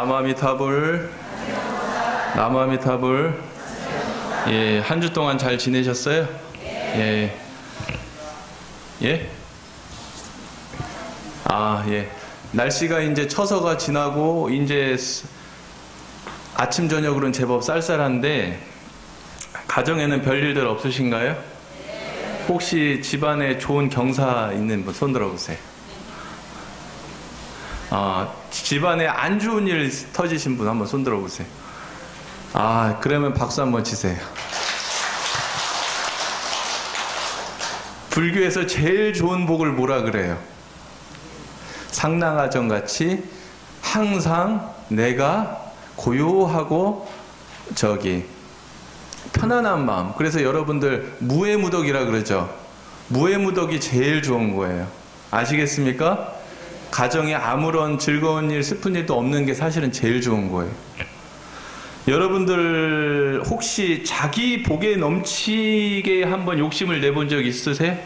나무아미타불. 나무아미타불. 예, 한 주 동안 잘 지내셨어요? 예. 예? 아, 예. 날씨가 이제 처서가 지나고 이제 아침 저녁으로는 제법 쌀쌀한데 가정에는 별일들 없으신가요? 혹시 집안에 좋은 경사 있는 분 손 들어보세요. 집안에 안 좋은 일 터지신 분 한번 손 들어보세요. 아, 그러면 박수 한번 치세요. 불교에서 제일 좋은 복을 뭐라 그래요? 상랑아정 같이 항상 내가 고요하고 편안한 마음. 그래서 여러분들 무해무덕이라 그러죠. 무해무덕이 제일 좋은 거예요. 아시겠습니까? 가정에 아무런 즐거운 일, 슬픈 일도 없는 게 사실은 제일 좋은 거예요. 여러분들 혹시 자기 복에 넘치게 한번 욕심을 내본 적 있으세요?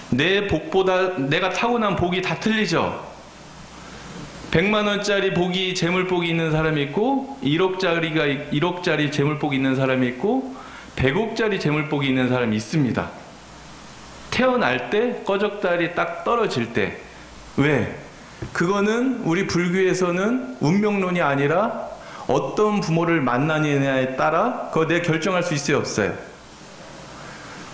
내 복보다 내가 타고난 복이 다 틀리죠? 100만 원짜리 복이 재물복이 있는 사람이 있고 1억짜리 재물복이 있는 사람이 있고 100억짜리 재물복이 있는 사람이 있습니다. 태어날 때 꺼적달이 딱 떨어질 때. 왜? 그거는 우리 불교에서는 운명론이 아니라 어떤 부모를 만나느냐에 따라 그거 내가 결정할 수 있어요, 없어요?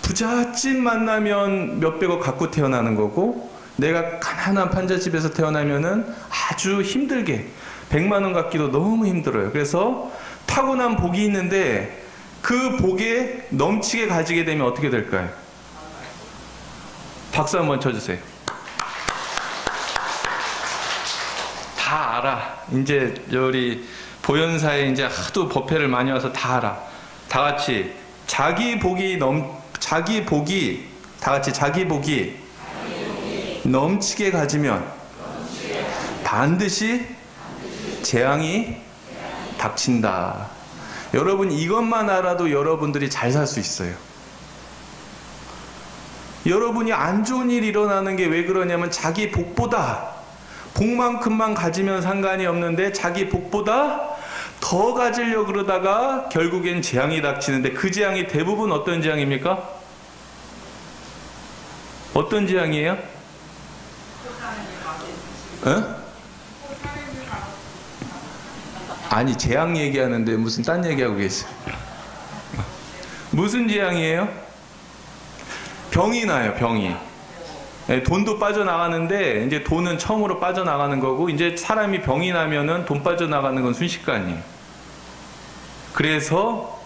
부잣집 만나면 몇백억 갖고 태어나는 거고 내가 가난한 판잣집에서 태어나면은 아주 힘들게 100만 원 갖기도 너무 힘들어요. 그래서 타고난 복이 있는데 그 복에 넘치게 가지게 되면 어떻게 될까요? 박수 한번 쳐주세요. 다 알아. 이제 우리 보현사에 이제 하도 법회를 많이 와서 다 알아. 다 같이 자기 복이 넘치게 가지면 반드시 재앙이 닥친다. 여러분 이것만 알아도 여러분들이 잘 살 수 있어요. 여러분이 안 좋은 일이 일어나는 게 왜 그러냐면 자기 복보다 복만큼만 가지면 상관이 없는데 자기 복보다 더 가지려고 그러다가 결국엔 재앙이 닥치는데 그 재앙이 대부분 어떤 재앙입니까? 어떤 재앙이에요? 어? 아니 재앙 얘기하는데 무슨 딴 얘기하고 계세요? 무슨 재앙이에요? 병이 나요. 병이. 돈도 빠져나가는데 이제 돈은 처음으로 빠져나가는 거고 이제 사람이 병이 나면은 돈 빠져나가는 건 순식간이에요. 그래서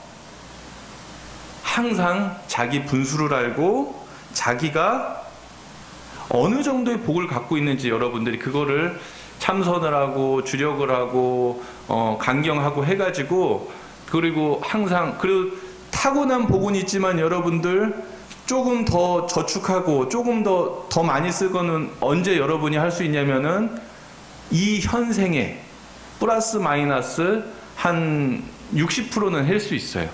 항상 자기 분수를 알고 자기가 어느 정도의 복을 갖고 있는지 여러분들이 그거를 참선을 하고 주력을 하고 강경하고 해가지고 그리고 항상 그리고 타고난 복은 있지만 여러분들 조금 더 저축하고 조금 더 많이 쓸 거는 언제 여러분이 할 수 있냐면은 이 현생에 플러스 마이너스 한 60%는 할 수 있어요.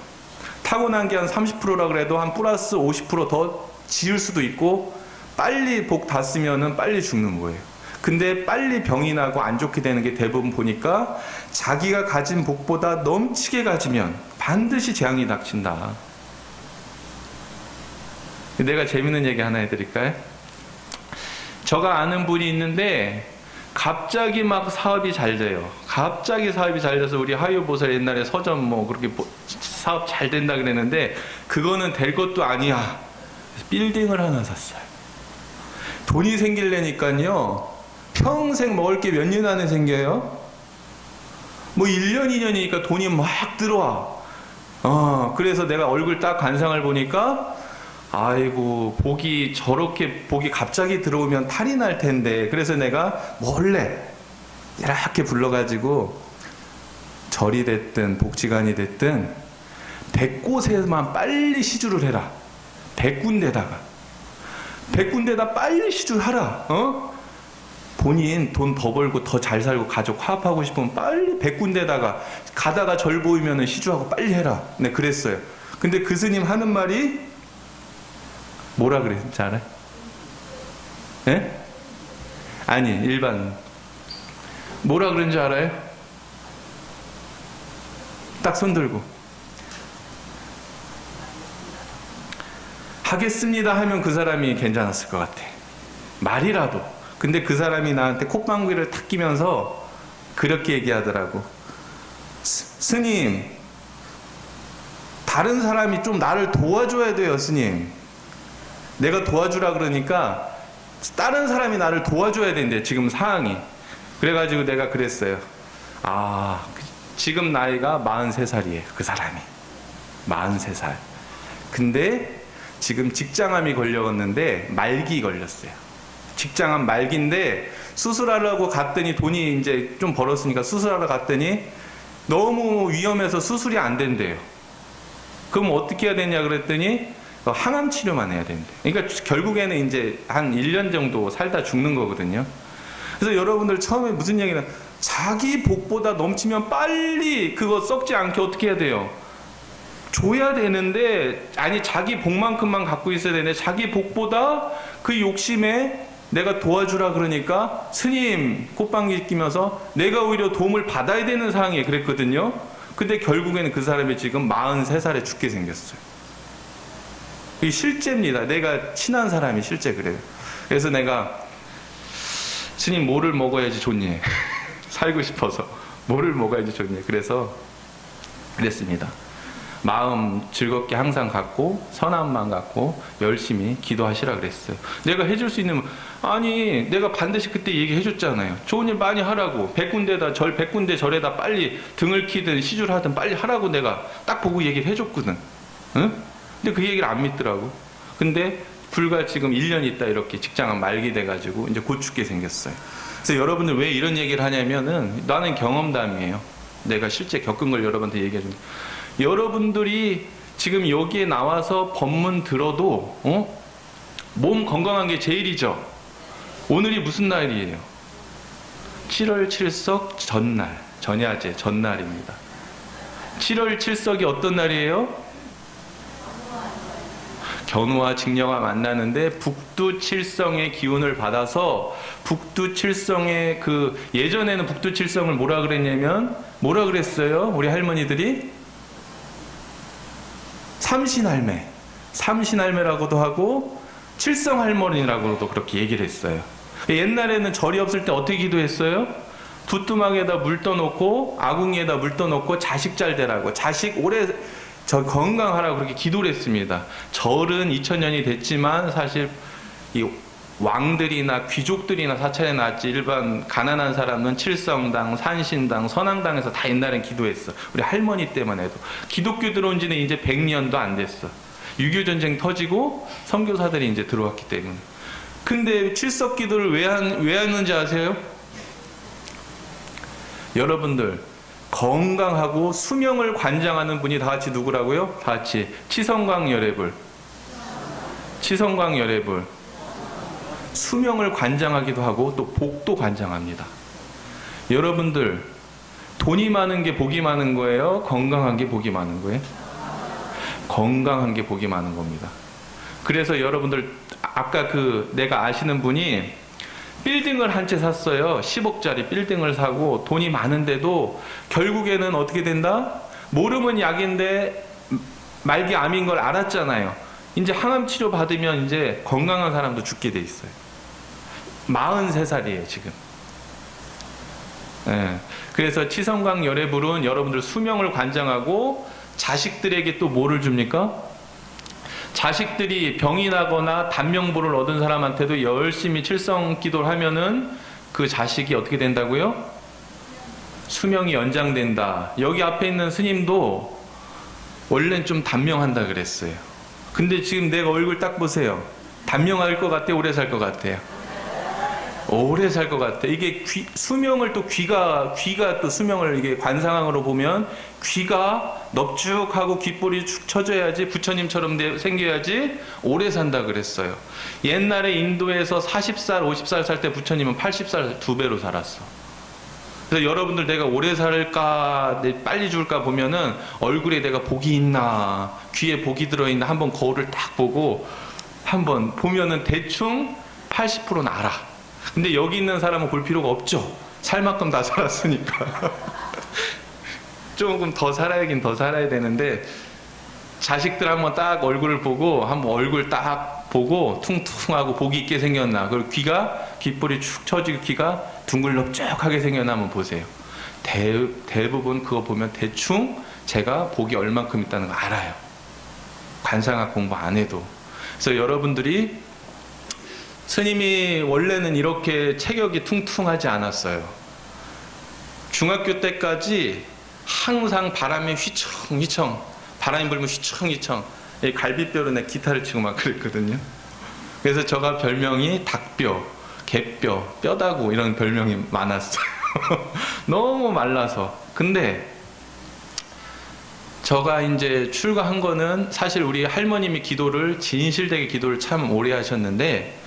타고난 게 한 30%라 그래도 한 플러스 50% 더 지을 수도 있고 빨리 복 다 쓰면은 빨리 죽는 거예요. 근데 빨리 병이 나고 안 좋게 되는 게 대부분 보니까 자기가 가진 복보다 넘치게 가지면 반드시 재앙이 닥친다. 내가 재밌는 얘기 하나 해드릴까요? 제가 아는 분이 있는데 갑자기 막 사업이 잘 돼요. 갑자기 사업이 잘 돼서 우리 하유보살 옛날에 서점 뭐 그렇게 사업 잘 된다 그랬는데 그거는 될 것도 아니야. 빌딩을 하나 샀어요. 돈이 생기려니까요 평생 먹을 게 몇 년 안에 생겨요? 뭐 1년 2년이니까 돈이 막 들어와. 그래서 내가 얼굴 딱 관상을 보니까 아이고 복이 저렇게 복이 갑자기 들어오면 탈이 날 텐데 그래서 내가 몰래 이렇게 불러가지고 절이 됐든 복지관이 됐든 100곳에만 빨리 시주를 해라. 100군데다가 100군데다 빨리 시주하라. 본인 돈 더 벌고 더 잘 살고 가족 화합하고 싶으면 빨리 100군데다가 가다가 절 보이면은 시주하고 빨리 해라. 네 그랬어요. 근데 그 스님 하는 말이 뭐라 그랬는지 알아요? 예? 아니 일반 뭐라 그런지 알아요? 딱 손들고 하겠습니다 하면 그 사람이 괜찮았을 것 같아. 말이라도. 근데 그 사람이 나한테 콧방귀를 탁 끼면서 그렇게 얘기하더라고. 스님, 다른 사람이 좀 나를 도와줘야 돼요, 스님. 내가 도와주라 그러니까 다른 사람이 나를 도와줘야 된대, 지금 상황이. 그래가지고 내가 그랬어요. 아, 지금 나이가 43살이에요, 그 사람이. 43살. 근데 지금 직장암이 걸렸는데 말기 걸렸어요. 직장암 말기인데 수술하려고 갔더니 돈이 이제 좀 벌었으니까 수술하러 갔더니 너무 위험해서 수술이 안 된대요. 그럼 어떻게 해야 되냐 그랬더니 항암 치료만 해야 된대. 그러니까 결국에는 이제 한 1년 정도 살다 죽는 거거든요. 그래서 여러분들 처음에 무슨 얘기는 자기 복보다 넘치면 빨리 그거 썩지 않게 어떻게 해야 돼요? 줘야 되는데, 아니 자기 복만큼만 갖고 있어야 되는데 자기 복보다 그 욕심에 내가 도와주라 그러니까 스님 콧방귀 끼면서 내가 오히려 도움을 받아야 되는 상황에 그랬거든요. 근데 결국에는 그 사람이 지금 43살에 죽게 생겼어요. 이게 실제입니다. 내가 친한 사람이 실제 그래요. 그래서 내가 스님 뭐를 먹어야지 좋니? 살고 싶어서 뭐를 먹어야지 좋니? 그래서 그랬습니다. 마음 즐겁게 항상 갖고 선한 마음 갖고 열심히 기도하시라 그랬어요. 내가 해줄 수 있는, 아니 내가 반드시 그때 얘기해 줬잖아요. 좋은 일 많이 하라고. 100군데 절에다 빨리 등을 키든 시주를 빨리 하라고 내가 딱 보고 얘기를 해줬거든. 응? 근데 그 얘기를 안 믿더라고. 근데 불과 지금 1년 있다 이렇게 직장암 말기 돼가지고 이제 곧 죽게 생겼어요. 그래서 여러분들 왜 이런 얘기를 하냐면은 나는 경험담이에요. 내가 실제 겪은 걸 여러분한테 얘기해 줍니다. 여러분들이 지금 여기에 나와서 법문 들어도 몸 건강한 게 제일이죠. 오늘이 무슨 날이에요? 7월 7석 전날, 전야제 전날입니다. 7월 7석이 어떤 날이에요? 견우와 직녀가 만나는데 북두칠성의 기운을 받아서 북두칠성의 그 예전에는 북두칠성을 뭐라 그랬냐면 뭐라 그랬어요? 우리 할머니들이 삼신할매, 삼신할매라고도 하고 칠성할머니라고도 그렇게 얘기를 했어요. 옛날에는 절이 없을 때 어떻게 기도했어요? 부뚜막에다 물 떠놓고 아궁이에다 물 떠놓고 자식 잘 되라고, 자식 오래 건강하라고 그렇게 기도를 했습니다. 절은 2000년이 됐지만 사실 이 왕들이나 귀족들이나 사찰에 나왔지 일반 가난한 사람은 칠성당, 산신당, 선왕당에서 다 옛날엔 기도했어. 우리 할머니 때만 해도. 기독교 들어온 지는 이제 100년도 안 됐어. 6.25 전쟁 터지고 선교사들이 이제 들어왔기 때문에. 근데 칠석 기도를 왜 하는지 아세요? 여러분들 건강하고 수명을 관장하는 분이 다 같이 누구라고요? 다 같이 치성광열애불. 치성광열애불. 수명을 관장하기도 하고 또 복도 관장합니다. 여러분들 돈이 많은 게 복이 많은 거예요? 건강한 게 복이 많은 거예요? 건강한 게 복이 많은 겁니다. 그래서 여러분들 아까 내가 아시는 분이 빌딩을 한 채 샀어요. 10억짜리 빌딩을 사고 돈이 많은데도 결국에는 어떻게 된다? 모르면 약인데 말기 암인 걸 알았잖아요. 이제 항암 치료 받으면 이제 건강한 사람도 죽게 돼 있어요. 43살이에요 지금. 네. 그래서 치성광열애불은 여러분들 수명을 관장하고 자식들에게 또 뭐를 줍니까? 자식들이 병이 나거나 단명부를 얻은 사람한테도 열심히 칠성 기도를 하면은 그 자식이 어떻게 된다고요? 수명이 연장된다. 여기 앞에 있는 스님도 원래는 좀 단명한다 그랬어요. 근데 지금 내가 얼굴 딱 보세요. 단명할 것 같아요? 오래 살 것 같아요? 오래 살 것 같아. 이게 수명을 또 귀가 또 수명을 이게 관상학으로 보면 귀가 넙죽하고 귓볼이 축 처져야지 부처님처럼 생겨야지 오래 산다 그랬어요. 옛날에 인도에서 40살, 50살 살 때 부처님은 80살 2배로 살았어. 그래서 여러분들 내가 오래 살까 빨리 죽을까 보면은 얼굴에 내가 복이 있나 귀에 복이 들어있나 한번 거울을 딱 보고 한번 보면은 대충 80%는 알아. 근데 여기 있는 사람은 볼 필요가 없죠. 살 만큼 다 살았으니까. 조금 더 살아야긴 더 살아야 되는데, 자식들 한번 딱 얼굴을 보고 한번 얼굴 딱 보고 퉁퉁하고 복이 있게 생겼나, 그리고 귀가 귓볼이 축 처지고 귀가 둥글럭쭉하게 생겼나 한번 보세요. 대부분 그거 보면 대충 제가 복이 얼만큼 있다는 거 알아요. 관상학 공부 안 해도. 그래서 여러분들이, 스님이 원래는 이렇게 체격이 퉁퉁하지 않았어요. 중학교 때까지 항상 바람이 휘청휘청, 바람이 불면 휘청휘청, 갈비뼈로 내 기타를 치고 막 그랬거든요. 그래서 제가 별명이 닭뼈, 개뼈, 뼈다구 이런 별명이 많았어요. 너무 말라서. 근데 제가 이제 출가한 거는, 사실 우리 할머님이 기도를, 진실되게 기도를 참 오래 하셨는데,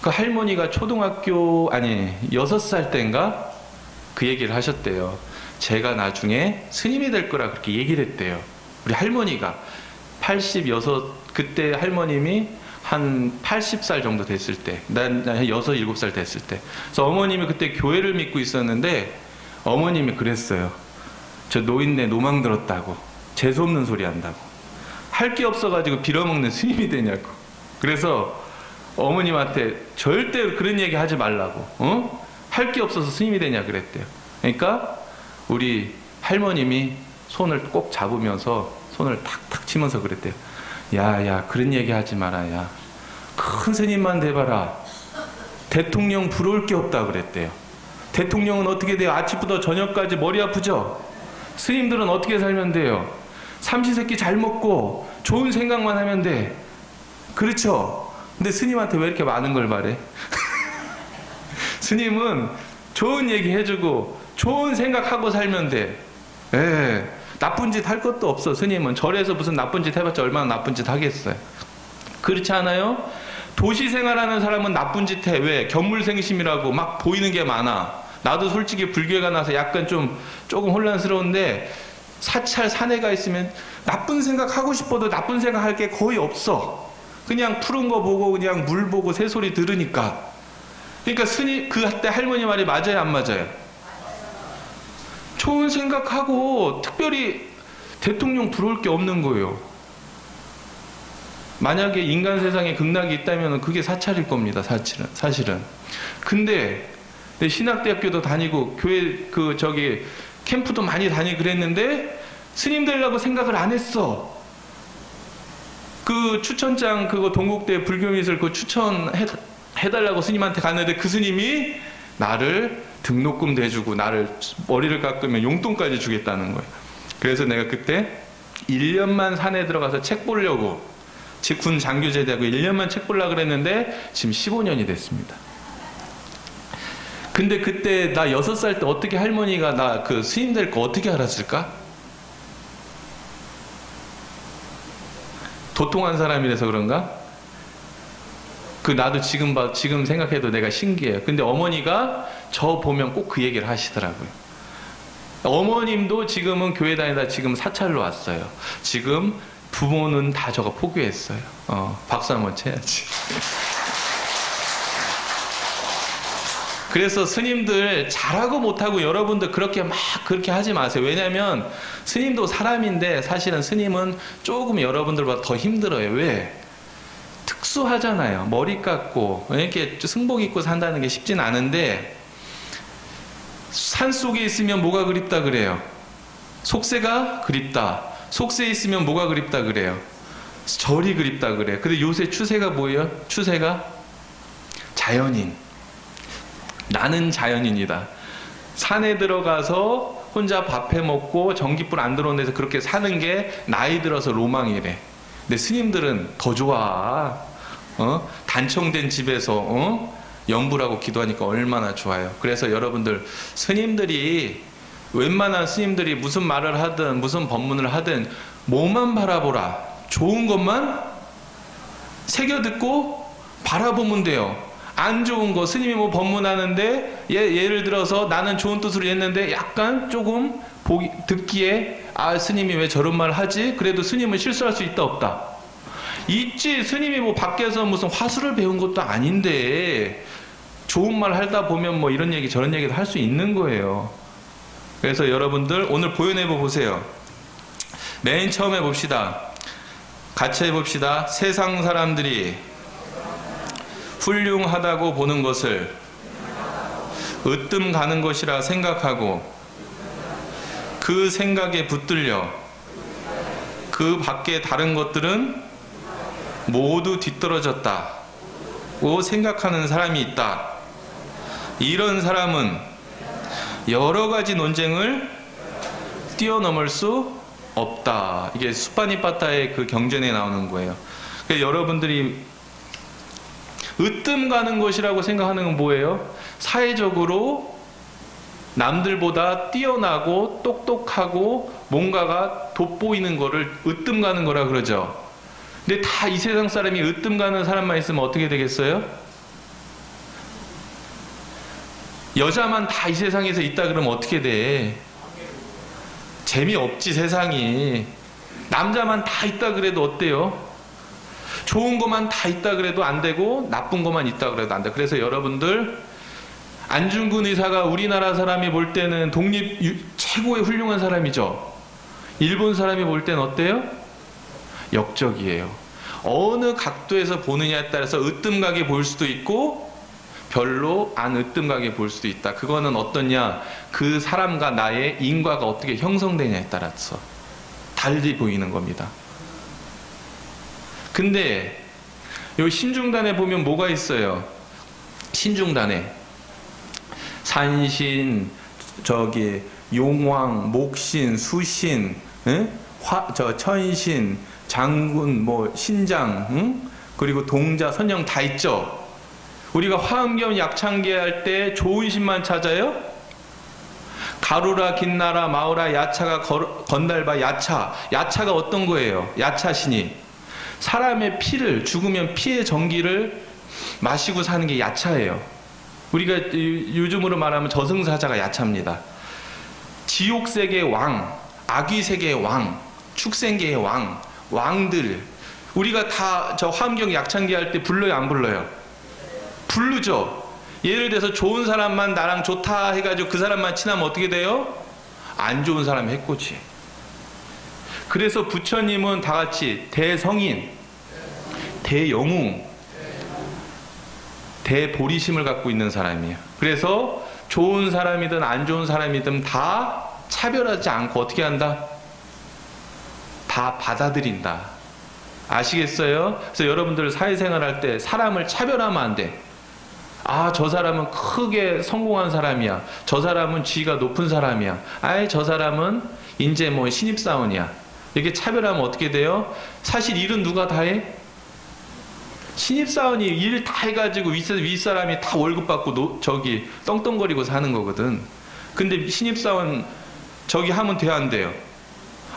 그 할머니가 초등학교, 아니 6살 때인가 그 얘기를 하셨대요. 제가 나중에 스님이 될 거라 그렇게 얘기를 했대요. 우리 할머니가 86, 그때 할머님이 한 80살 정도 됐을 때, 난 한 6, 7살 됐을 때. 그래서 어머님이 그때 교회를 믿고 있었는데, 어머님이 그랬어요. 저 노인네 노망 들었다고, 재수없는 소리 한다고, 할 게 없어가지고 빌어먹는 스님이 되냐고. 그래서 어머님한테 절대 그런 얘기 하지 말라고, 할 게 없어서 스님이 되냐 그랬대요. 그러니까 우리 할머님이 손을 꼭 잡으면서 손을 탁탁 치면서 그랬대요. 야야, 그런 얘기 하지 마라. 야, 큰 스님만 돼봐라. 대통령 부러울 게 없다 그랬대요. 대통령은 어떻게 돼요? 아침부터 저녁까지 머리 아프죠? 스님들은 어떻게 살면 돼요? 삼시세끼 잘 먹고 좋은 생각만 하면 돼. 그렇죠? 근데 스님한테 왜 이렇게 많은 걸 바래? 스님은 좋은 얘기 해주고 좋은 생각하고 살면 돼. 예, 나쁜 짓 할 것도 없어. 스님은 절에서 무슨 나쁜 짓 해봤자 얼마나 나쁜 짓 하겠어요. 그렇지 않아요? 도시 생활하는 사람은 나쁜 짓 해. 왜? 견물생심이라고 막 보이는 게 많아. 나도 솔직히 불교가 나서 약간 조금 혼란스러운데, 사찰 산에가 있으면 나쁜 생각 하고 싶어도 나쁜 생각 할 게 거의 없어. 그냥 푸른 거 보고 그냥 물 보고 새소리 들으니까. 그러니까 스님, 그때 할머니 말이 맞아요, 안 맞아요? 좋은 생각하고 특별히 대통령 부러울 게 없는 거예요. 만약에 인간 세상에 극락이 있다면 그게 사찰일 겁니다, 사실은. 근데 신학대학교도 다니고 교회 캠프도 많이 다니고 그랬는데 스님 되려고 생각을 안 했어. 그 추천장, 그거 동국대 불교미술 그 추천해달라고 스님한테 갔는데, 그 스님이 나를 등록금도 해주고 나를 머리를 깎으면 용돈까지 주겠다는 거예요. 그래서 내가 그때 1년만 산에 들어가서 책 보려고, 군 장교 제대하고 1년만 책 보려고 그랬는데 지금 15년이 됐습니다. 근데 그때 나 6살 때 어떻게 할머니가 나 그 스님 될 거 어떻게 알았을까? 도통한 사람이라서 그런가? 나도 지금 생각해도 내가 신기해요. 근데 어머니가 저 보면 꼭 그 얘기를 하시더라고요. 어머님도 지금은 교회 다니다 지금 사찰로 왔어요. 지금 부모는 다 저거 포기했어요. 박수 한번 쳐야지. 그래서 스님들 잘하고 못하고 여러분들 그렇게 하지 마세요. 왜냐면 스님도 사람인데, 사실은 스님은 조금 여러분들보다 더 힘들어요. 왜? 특수하잖아요. 머리 깎고 이렇게 승복 입고 산다는 게 쉽진 않은데, 산 속에 있으면 뭐가 그립다 그래요? 속세가 그립다. 속세에 있으면 뭐가 그립다 그래요? 절이 그립다 그래요. 근데 요새 추세가 뭐예요? 추세가 자연인. 나는 자연인이다. 산에 들어가서 혼자 밥 해 먹고 전기불 안 들어오는 데서 그렇게 사는 게 나이 들어서 로망이래. 근데 스님들은 더 좋아. 단청된 집에서 연불하고 기도하니까 얼마나 좋아요. 그래서 여러분들, 스님들이, 웬만한 스님들이 무슨 말을 하든 무슨 법문을 하든 뭐만 바라보라. 좋은 것만 새겨 듣고 바라보면 돼요. 안 좋은 거, 스님이 뭐 법문하는데 예를 들어서 나는 좋은 뜻으로 했는데 약간 조금 듣기에 스님이 왜 저런 말 하지? 그래도 스님은 실수할 수 있다 없다? 있지. 스님이 뭐 밖에서 무슨 화술을 배운 것도 아닌데 좋은 말 하다 보면 뭐 이런 얘기 저런 얘기도 할 수 있는 거예요. 그래서 여러분들 오늘 보연해보 보세요. 맨 처음에 봅시다. 같이 해봅시다. 세상 사람들이 훌륭하다고 보는 것을 으뜸 가는 것이라 생각하고 그 생각에 붙들려 그 밖에 다른 것들은 모두 뒤떨어졌다고 생각하는 사람이 있다. 이런 사람은 여러 가지 논쟁을 뛰어넘을 수 없다. 이게 수파니파타의 그 경전에 나오는 거예요. 그러니까 여러분들이 으뜸 가는 것이라고 생각하는 건 뭐예요? 사회적으로 남들보다 뛰어나고 똑똑하고 뭔가가 돋보이는 거를 으뜸 가는 거라 그러죠. 근데 다 이 세상 사람이 으뜸 가는 사람만 있으면 어떻게 되겠어요? 여자만 다 이 세상에서 있다 그러면 어떻게 돼? 재미없지 세상이. 남자만 다 있다 그래도 어때요? 좋은 것만 다 있다 그래도 안 되고 나쁜 것만 있다 그래도 안 돼. 그래서 여러분들 안중근 의사가 우리나라 사람이 볼 때는 최고의 훌륭한 사람이죠. 일본 사람이 볼 때는 어때요? 역적이에요. 어느 각도에서 보느냐에 따라서 으뜸가게 보일 수도 있고 별로 안 으뜸가게 볼 수도 있다. 그거는 어떠냐? 그 사람과 나의 인과가 어떻게 형성되냐에 따라서 달리 보이는 겁니다. 근데 요 신중단에 보면 뭐가 있어요? 신중단에 산신, 용왕, 목신, 수신, 천신, 장군, 신장, 그리고 동자, 선영 다 있죠. 우리가 화엄경 약창계 할 때 좋은 신만 찾아요? 가루라, 긴나라, 마우라, 야차가 건달바, 야차가 어떤 거예요? 야차신이 사람의 피를, 죽으면 피의 전기를 마시고 사는 게 야차예요. 우리가 요즘으로 말하면 저승사자가 야차입니다. 지옥세계의 왕, 아귀세계의 왕, 축생계의 왕들 우리가 다 저 화엄경 약창기 할 때 불러요, 안 불러요? 부르죠. 예를 들어서 좋은 사람만 나랑 좋다 해가지고 그 사람만 친하면 어떻게 돼요? 안 좋은 사람이 해코지. 그래서 부처님은 다 같이 대성인, 대영웅, 대보리심을 갖고 있는 사람이에요. 그래서 좋은 사람이든 안 좋은 사람이든 다 차별하지 않고 어떻게 한다? 다 받아들인다. 아시겠어요? 그래서 여러분들 사회생활 할 때 사람을 차별하면 안 돼. 아, 저 사람은 크게 성공한 사람이야. 저 사람은 지위가 높은 사람이야. 아이, 저 사람은 이제 신입사원이야. 이렇게 차별하면 어떻게 돼요? 사실 일은 누가 다 해? 신입사원이 일 다 해가지고 윗사람이 다 월급 받고 떵떵거리고 사는 거거든. 근데 신입사원 하면 돼, 안 돼요?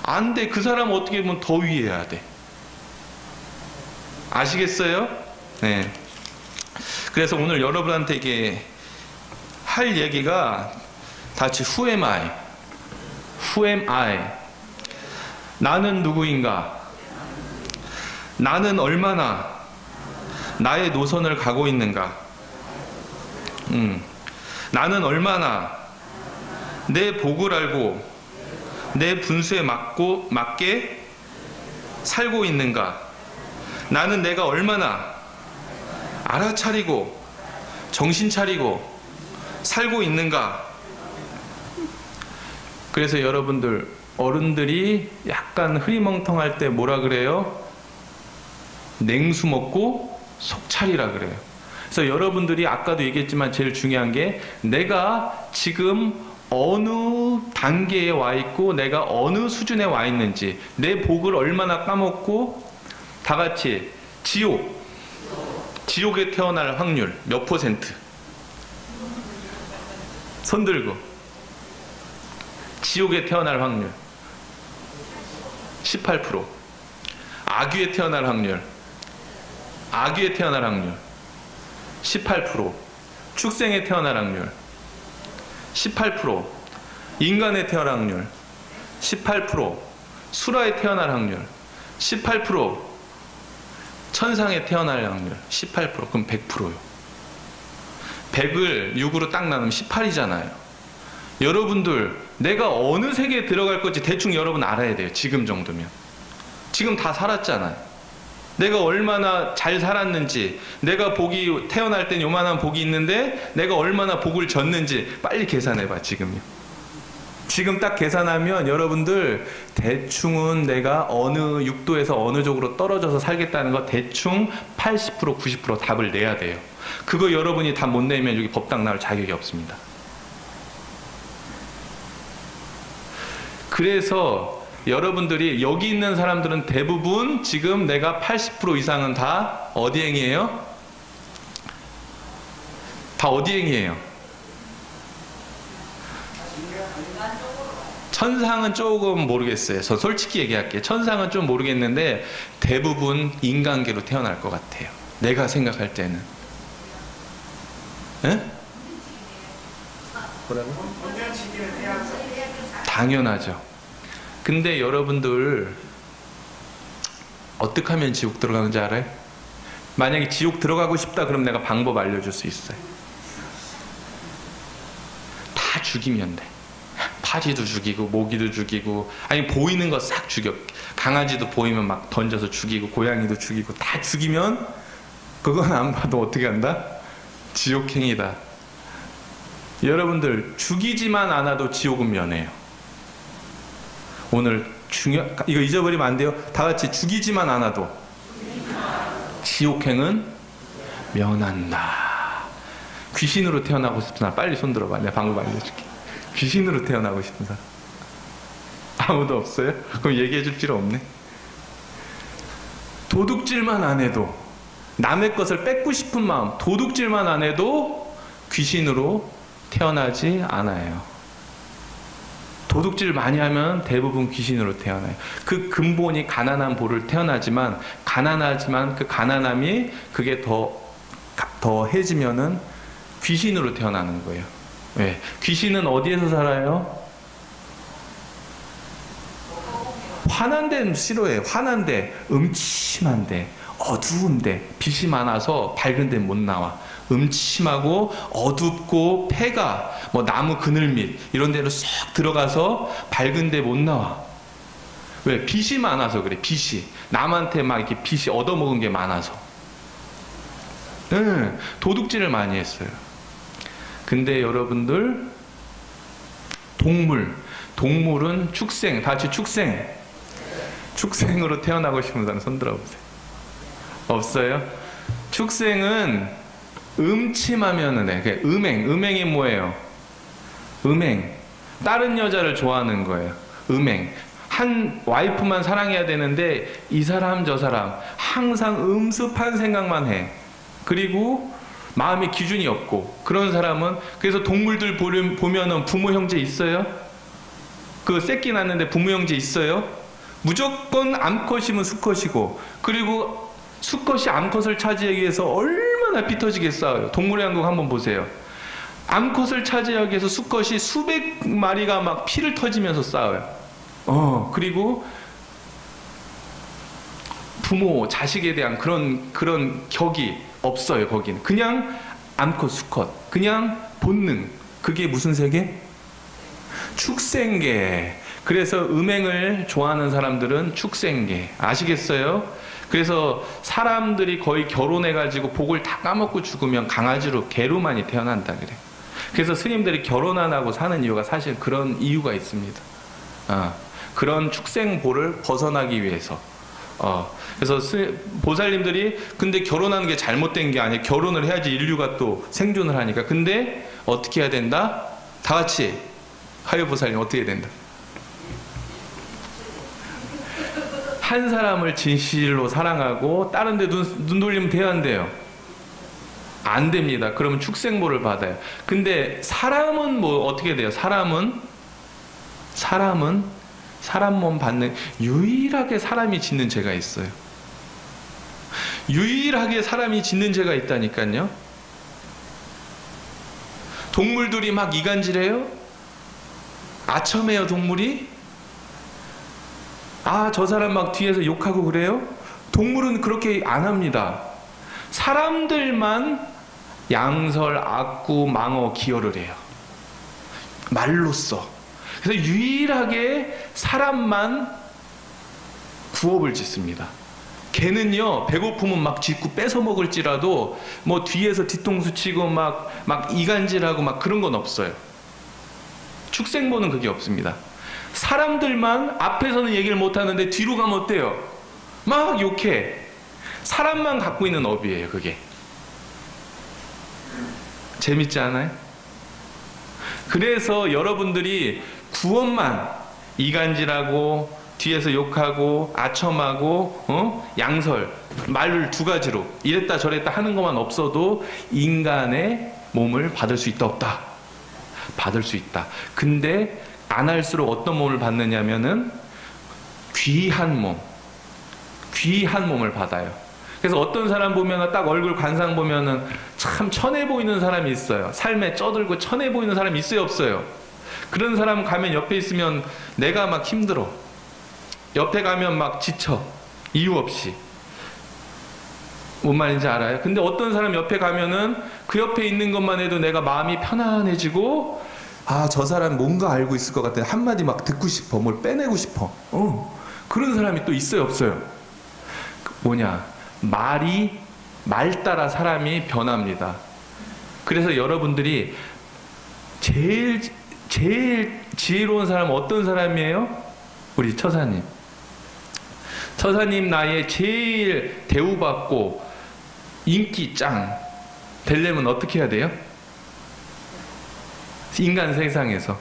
안 돼. 그 사람은 어떻게 보면 더 위에 해야 돼. 아시겠어요? 네. 그래서 오늘 여러분한테 이게 할 얘기가 다 같이 Who am I? Who am I? 나는 누구인가? 나는 얼마나 나의 노선을 가고 있는가? 나는 얼마나 내 복을 알고 내 분수에 맞게 살고 있는가? 나는 내가 얼마나 알아차리고 정신 차리고 살고 있는가? 그래서 여러분들 어른들이 약간 흐리멍텅할 때 뭐라 그래요? 냉수 먹고 속 차리라 그래요. 그래서 여러분들이 아까도 얘기했지만 제일 중요한 게 내가 지금 어느 단계에 와 있고 내가 어느 수준에 와 있는지, 내 복을 얼마나 까먹고, 다 같이 지옥에 태어날 확률 몇 %? 손 들고. 지옥에 태어날 확률 18%. 악귀에 태어날 확률 18%. 축생에 태어날 확률 18%. 인간에 태어날 확률 18%. 수라에 태어날 확률 18%. 천상에 태어날 확률 18%. 그럼 100%요. 100을 6으로 딱 나누면 18이잖아요. 여러분들 내가 어느 세계에 들어갈 건지 대충 여러분 알아야 돼요. 지금 정도면. 지금 다 살았잖아요. 내가 얼마나 잘 살았는지, 내가 복이 태어날 땐 요만한 복이 있는데 내가 얼마나 복을 졌는지 빨리 계산해봐. 지금요. 지금 딱 계산하면 여러분들 대충은 내가 어느 6도에서 어느 쪽으로 떨어져서 살겠다는 거 대충 80% 90% 답을 내야 돼요. 그거 여러분이 답 못 내면 여기 법당 나올 자격이 없습니다. 그래서 여러분들이 여기 있는 사람들은 대부분 지금 내가 80% 이상은 다 어디 행이에요? 다 어디 행이에요? 천상은 조금 모르겠어요. 저 솔직히 얘기할게요. 천상은 좀 모르겠는데 대부분 인간계로 태어날 것 같아요. 내가 생각할 때는. 에? 뭐라고? 당연하죠. 근데 여러분들 어떻게 하면 지옥 들어가는지 알아요? 만약에 지옥 들어가고 싶다 그럼 내가 방법 알려줄 수 있어요. 다 죽이면 돼. 파지도 죽이고 모기도 죽이고, 아니 보이는 거 싹 죽여. 강아지도 보이면 막 던져서 죽이고 고양이도 죽이고 다 죽이면 그건 안 봐도 어떻게 한다? 지옥행이다. 여러분들 죽이지만 않아도 지옥은 면해요. 오늘 이거 잊어버리면 안 돼요. 다 같이 죽이지만 않아도 지옥행은 면한다. 귀신으로 태어나고 싶은 사람 빨리 손 들어봐. 내가 방법 알려줄게. 귀신으로 태어나고 싶은 사람 아무도 없어요? 그럼 얘기해 줄 필요 없네. 도둑질만 안 해도, 남의 것을 뺏고 싶은 마음, 도둑질만 안 해도 귀신으로 태어나지 않아요. 도둑질 많이 하면 대부분 귀신으로 태어나요. 그 근본이 가난한 보를 태어나지만, 가난하지만 그 가난함이 그게 더 해지면은 귀신으로 태어나는 거예요. 왜? 귀신은 어디에서 살아요? 환한 데는 싫어해요. 환한 데, 음침한 데, 어두운 데, 빛이 많아서 밝은 데는 못 나와. 음침하고 어둡고 폐가 뭐 나무 그늘 밑 이런 데로 쏙 들어가서 밝은 데 못 나와. 왜? 빛이 많아서 그래. 빛이 남한테 막 이렇게 빛이 얻어먹은 게 많아서. 도둑질을 많이 했어요. 근데 여러분들 동물은 축생, 다 같이 축생으로 태어나고 싶은 사람 손 들어보세요. 없어요? 축생은 음침하면은 돼. 음행이 뭐예요? 음행. 다른 여자를 좋아하는 거예요. 음행. 한 와이프만 사랑해야 되는데 이 사람 저 사람 항상 음습한 생각만 해. 그리고 마음의 기준이 없고, 그런 사람은, 그래서 동물들 보면은 부모 형제 있어요? 그 새끼 낳는데 부모 형제 있어요? 무조건 암컷이면 수컷이고, 그리고 수컷이 암컷을 차지하기 위해서 얼마나 삐터지게 싸워요. 동물의 왕국 한번 보세요. 암컷을 차지하기 위해서 수컷이 수백 마리가 막 피를 터지면서 싸워요. 그리고 부모, 자식에 대한 그런 격이 없어요. 거기는 그냥 암컷, 수컷, 그냥 본능. 그게 무슨 세계? 축생계. 그래서 음행을 좋아하는 사람들은 축생계. 아시겠어요? 그래서 사람들이 거의 결혼해가지고 복을 다 까먹고 죽으면 강아지로, 개로 많이 태어난다 그래. 그래서 스님들이 결혼 안 하고 사는 이유가 사실 그런 이유가 있습니다. 그런 축생보를 벗어나기 위해서. 그래서 보살님들이 근데 결혼하는 게 잘못된 게 아니에요. 결혼을 해야지 인류가 또 생존을 하니까. 근데 어떻게 해야 된다? 다 같이 하요보살님 어떻게 해야 된다? 한 사람을 진실로 사랑하고 다른 데 눈 돌리면 돼야 안 돼요? 안 됩니다. 그러면 축생보를 받아요. 근데 사람은 뭐 어떻게 돼요? 사람은 사람 몸 받는, 유일하게 사람이 짓는 죄가 있어요. 유일하게 사람이 짓는 죄가 있다니까요. 동물들이 막 이간질해요? 아첨해요 동물이? 저 사람 막 뒤에서 욕하고 그래요? 동물은 그렇게 안 합니다. 사람들만 양설, 악구, 망어, 기어를 해요. 말로써. 그래서 유일하게 사람만 구업을 짓습니다. 개는요, 배고프면 막 짖고 뺏어 먹을지라도 뭐 뒤에서 뒤통수 치고 막 이간질하고 막 그런 건 없어요. 축생보는 그게 없습니다. 사람들만 앞에서는 얘기를 못 하는데 뒤로 가면 어때요? 막 욕해. 사람만 갖고 있는 업이에요, 그게. 재밌지 않아요? 그래서 여러분들이 구원만 이간질하고 뒤에서 욕하고 아첨하고 양설, 말을 두 가지로 이랬다 저랬다 하는 것만 없어도 인간의 몸을 받을 수 있다 없다? 받을 수 있다. 근데 안 할수록 어떤 몸을 받느냐면은 귀한 몸을 받아요. 그래서 어떤 사람 보면 딱 얼굴 관상 보면은 참 천해 보이는 사람이 있어요. 삶에 쩌들고 천해 보이는 사람이 있어요, 없어요? 그런 사람 가면 옆에 있으면 내가 막 힘들어. 옆에 가면 막 지쳐. 이유 없이. 뭔 말인지 알아요? 근데 어떤 사람 옆에 가면은 그 옆에 있는 것만 해도 내가 마음이 편안해지고, 아, 저 사람 뭔가 알고 있을 것 같아. 한마디 막 듣고 싶어. 뭘 빼내고 싶어. 그런 사람이 또 있어요, 없어요? 뭐냐? 말 따라 사람이 변합니다. 그래서 여러분들이 제일 지혜로운 사람은 어떤 사람이에요? 우리 처사님. 처사님 나이에 제일 대우받고 인기 짱 되려면 어떻게 해야 돼요? 인간 세상에서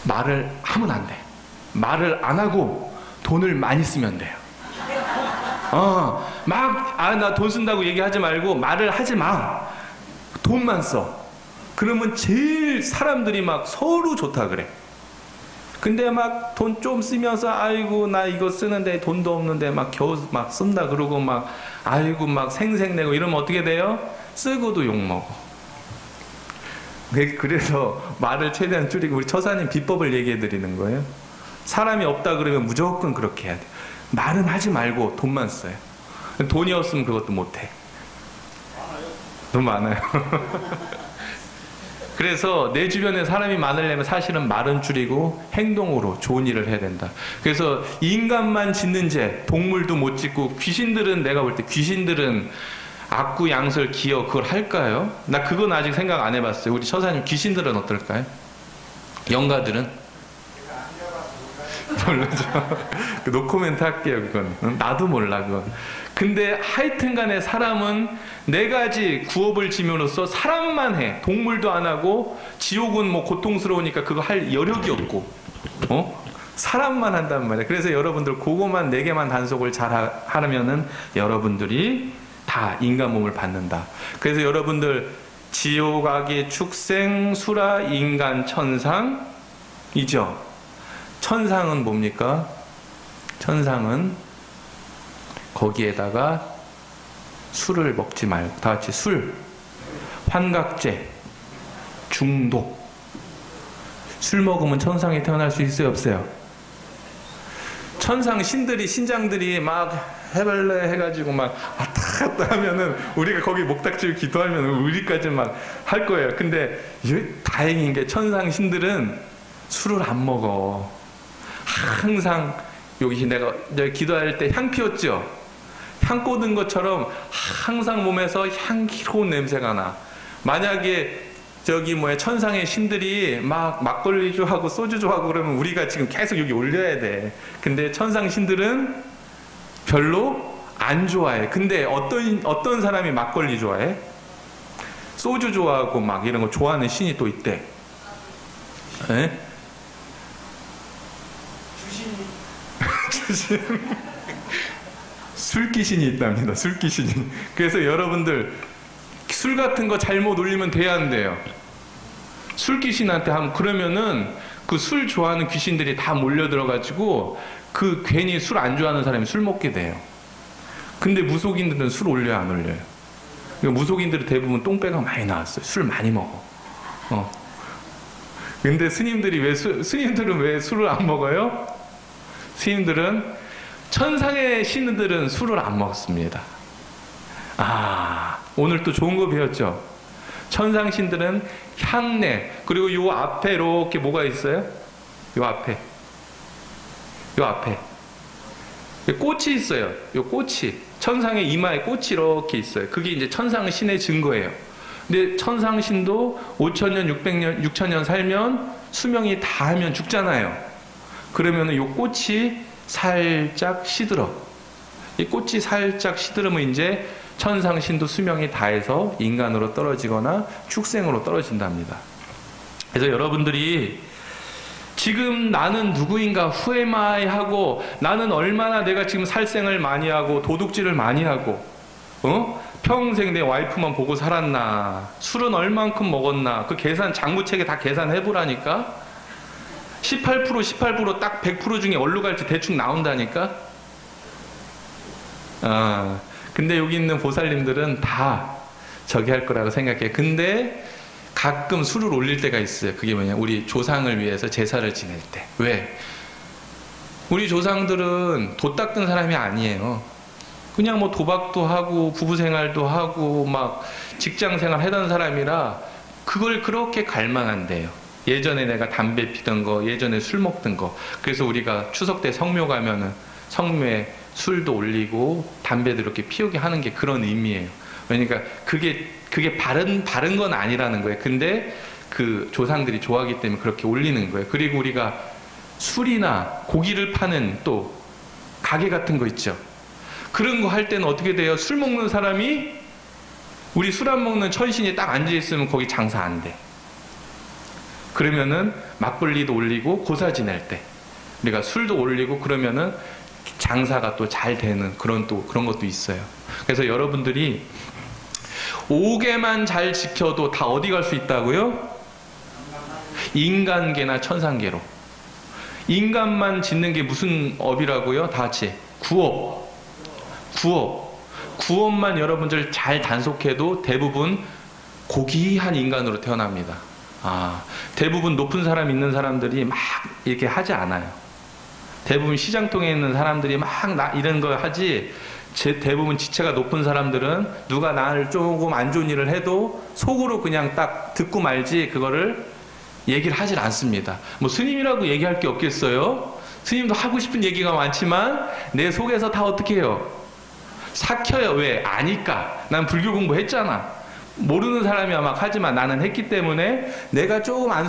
말을 하면 안 돼. 말을 안 하고 돈을 많이 쓰면 돼요. 나 돈 쓴다고 얘기하지 말고 말을 하지 마. 돈만 써. 그러면 제일 사람들이 막 서로 좋다 그래. 근데 막 돈 좀 쓰면서 아이고 나 이거 쓰는데 돈도 없는데 막 겨우 막 쓴다 그러고 막 아이고 막 생색내고 이러면 어떻게 돼요? 쓰고도 욕먹어. 그래서 말을 최대한 줄이고 우리 처사님 비법을 얘기해 드리는 거예요. 사람이 없다 그러면 무조건 그렇게 해야 돼. 말은 하지 말고 돈만 써요. 돈이 없으면 그것도 못해. 너무 많아요. 그래서 내 주변에 사람이 많으려면 사실은 말은 줄이고 행동으로 좋은 일을 해야 된다. 그래서 인간만 짓는 죄, 동물도 못 짓고 귀신들은 내가 볼 때 귀신들은 악구, 양설, 기어 그걸 할까요? 나 그건 아직 생각 안 해봤어요. 우리 처사님 귀신들은 어떨까요? 영가들은? 모르죠. 노코멘트 할게요. 그건 나도 몰라. 그건. 근데 하여튼간에 사람은 네 가지 구업을 지면으로써 사람만 해. 동물도 안 하고 지옥은 뭐 고통스러우니까 그거 할 여력이 없고 사람만 한단 말이야. 그래서 여러분들 그거만 네 개만 단속을 잘 하면은 여러분들이 다 인간 몸을 받는다. 그래서 여러분들 지옥, 악의, 축생, 수라, 인간, 천상이죠. 천상은 뭡니까? 천상은 거기에다가 술을 먹지 말고 다 같이 술, 환각제, 중독. 술 먹으면 천상에 태어날 수 있어요, 없어요? 천상 신장들이 막 해발레 해가지고 막 왔다 갔다 하면은 우리가 거기 목닥지고 기도하면 우리까지 막 할 거예요. 근데 다행인 게 천상 신들은 술을 안 먹어. 항상 여기 내가 기도할 때 향 피웠죠? 향 꽂은 것처럼 항상 몸에서 향기로운 냄새가 나. 만약에 천상의 신들이 막 막걸리주 하고 소주주 하고 그러면 우리가 지금 계속 여기 올려야 돼. 근데 천상 신들은 별로 안 좋아해. 근데 어떤 사람이 막걸리 좋아해? 소주 좋아하고 막 이런 거 좋아하는 신이 또 있대. 에? 주신. 술귀신이 있답니다. 술귀신이. 그래서 여러분들 술 같은 거 잘못 올리면 돼야 한대요. 술귀신한테 하면 그러면은 그 술 좋아하는 귀신들이 다 몰려들어가지고 그 괜히 술 안 좋아하는 사람이 술 먹게 돼요. 근데 무속인들은 술 올려요, 안 올려요? 그러니까 무속인들은 대부분 똥배가 많이 나왔어요. 술 많이 먹어. 근데 스님들은 왜 술을 안 먹어요? 스님들은 천상의 신들은 술을 안 먹습니다. 오늘 또 좋은 거 배웠죠? 천상신들은 향내, 그리고 요 앞에 이렇게 뭐가 있어요? 요 앞에 꽃이 있어요. 요 꽃이, 천상의 이마에 꽃이 이렇게 있어요. 그게 이제 천상신의 증거예요. 근데 천상신도 5천년, 600년, 6천년 살면 수명이 다하면 죽잖아요. 그러면 요 꽃이 살짝 시들어. 이 꽃이 살짝 시들으면 이제 천상신도 수명이 다해서 인간으로 떨어지거나 축생으로 떨어진답니다. 그래서 여러분들이 지금 나는 누구인가, who am I 하고, 나는 얼마나 내가 지금 살생을 많이 하고 도둑질을 많이 하고 평생 내 와이프만 보고 살았나, 술은 얼만큼 먹었나, 그 계산, 장부책에 다 계산해보라니까. 18% 딱 100% 중에 어디로 갈지 대충 나온다니까. 근데 여기 있는 보살님들은 다 저기 할 거라고 생각해. 근데 가끔 술을 올릴 때가 있어요. 그게 뭐냐, 우리 조상을 위해서 제사를 지낼 때. 왜? 우리 조상들은 도 닦은 사람이 아니에요. 그냥 뭐 도박도 하고 부부생활도 하고 막 직장생활 하던 사람이라 그걸 그렇게 갈망한대요. 예전에 내가 담배 피던 거, 예전에 술 먹던 거. 그래서 우리가 추석 때 성묘 가면은 성묘에 술도 올리고 담배도 이렇게 피우게 하는 게 그런 의미예요. 그러니까 그게 바른 건 아니라는 거예요. 근데 그 조상들이 좋아하기 때문에 그렇게 올리는 거예요. 그리고 우리가 술이나 고기를 파는 또 가게 같은 거 있죠. 그런 거 할 때는 어떻게 돼요? 술 먹는 사람이 우리 술 안 먹는 천신이 딱 앉아 있으면 거기 장사 안 돼. 그러면은 막걸리도 올리고 고사 지낼 때 우리가 술도 올리고 그러면은 장사가 또 잘 되는 그런 것도 있어요. 그래서 여러분들이 5개만 잘 지켜도 다 어디 갈 수 있다고요? 인간계나 천상계로. 인간만 짓는 게 무슨 업이라고요? 다 같이 구업만 여러분들 잘 단속해도 대부분 고귀한 인간으로 태어납니다. 대부분 높은 사람 있는 사람들이 막 이렇게 하지 않아요. 대부분 시장통에 있는 사람들이 막 이런 거 하지, 대부분 지체가 높은 사람들은 누가 나를 조금 안 좋은 일을 해도 속으로 그냥 딱 듣고 말지 그거를 얘기를 하질 않습니다. 뭐 스님이라고 얘기할 게 없겠어요? 스님도 하고 싶은 얘기가 많지만 내 속에서 다 어떻게 해요? 삭혀요. 왜? 아니까. 난 불교 공부했잖아. 모르는 사람이야 막 하지만 나는 했기 때문에 내가 조금 안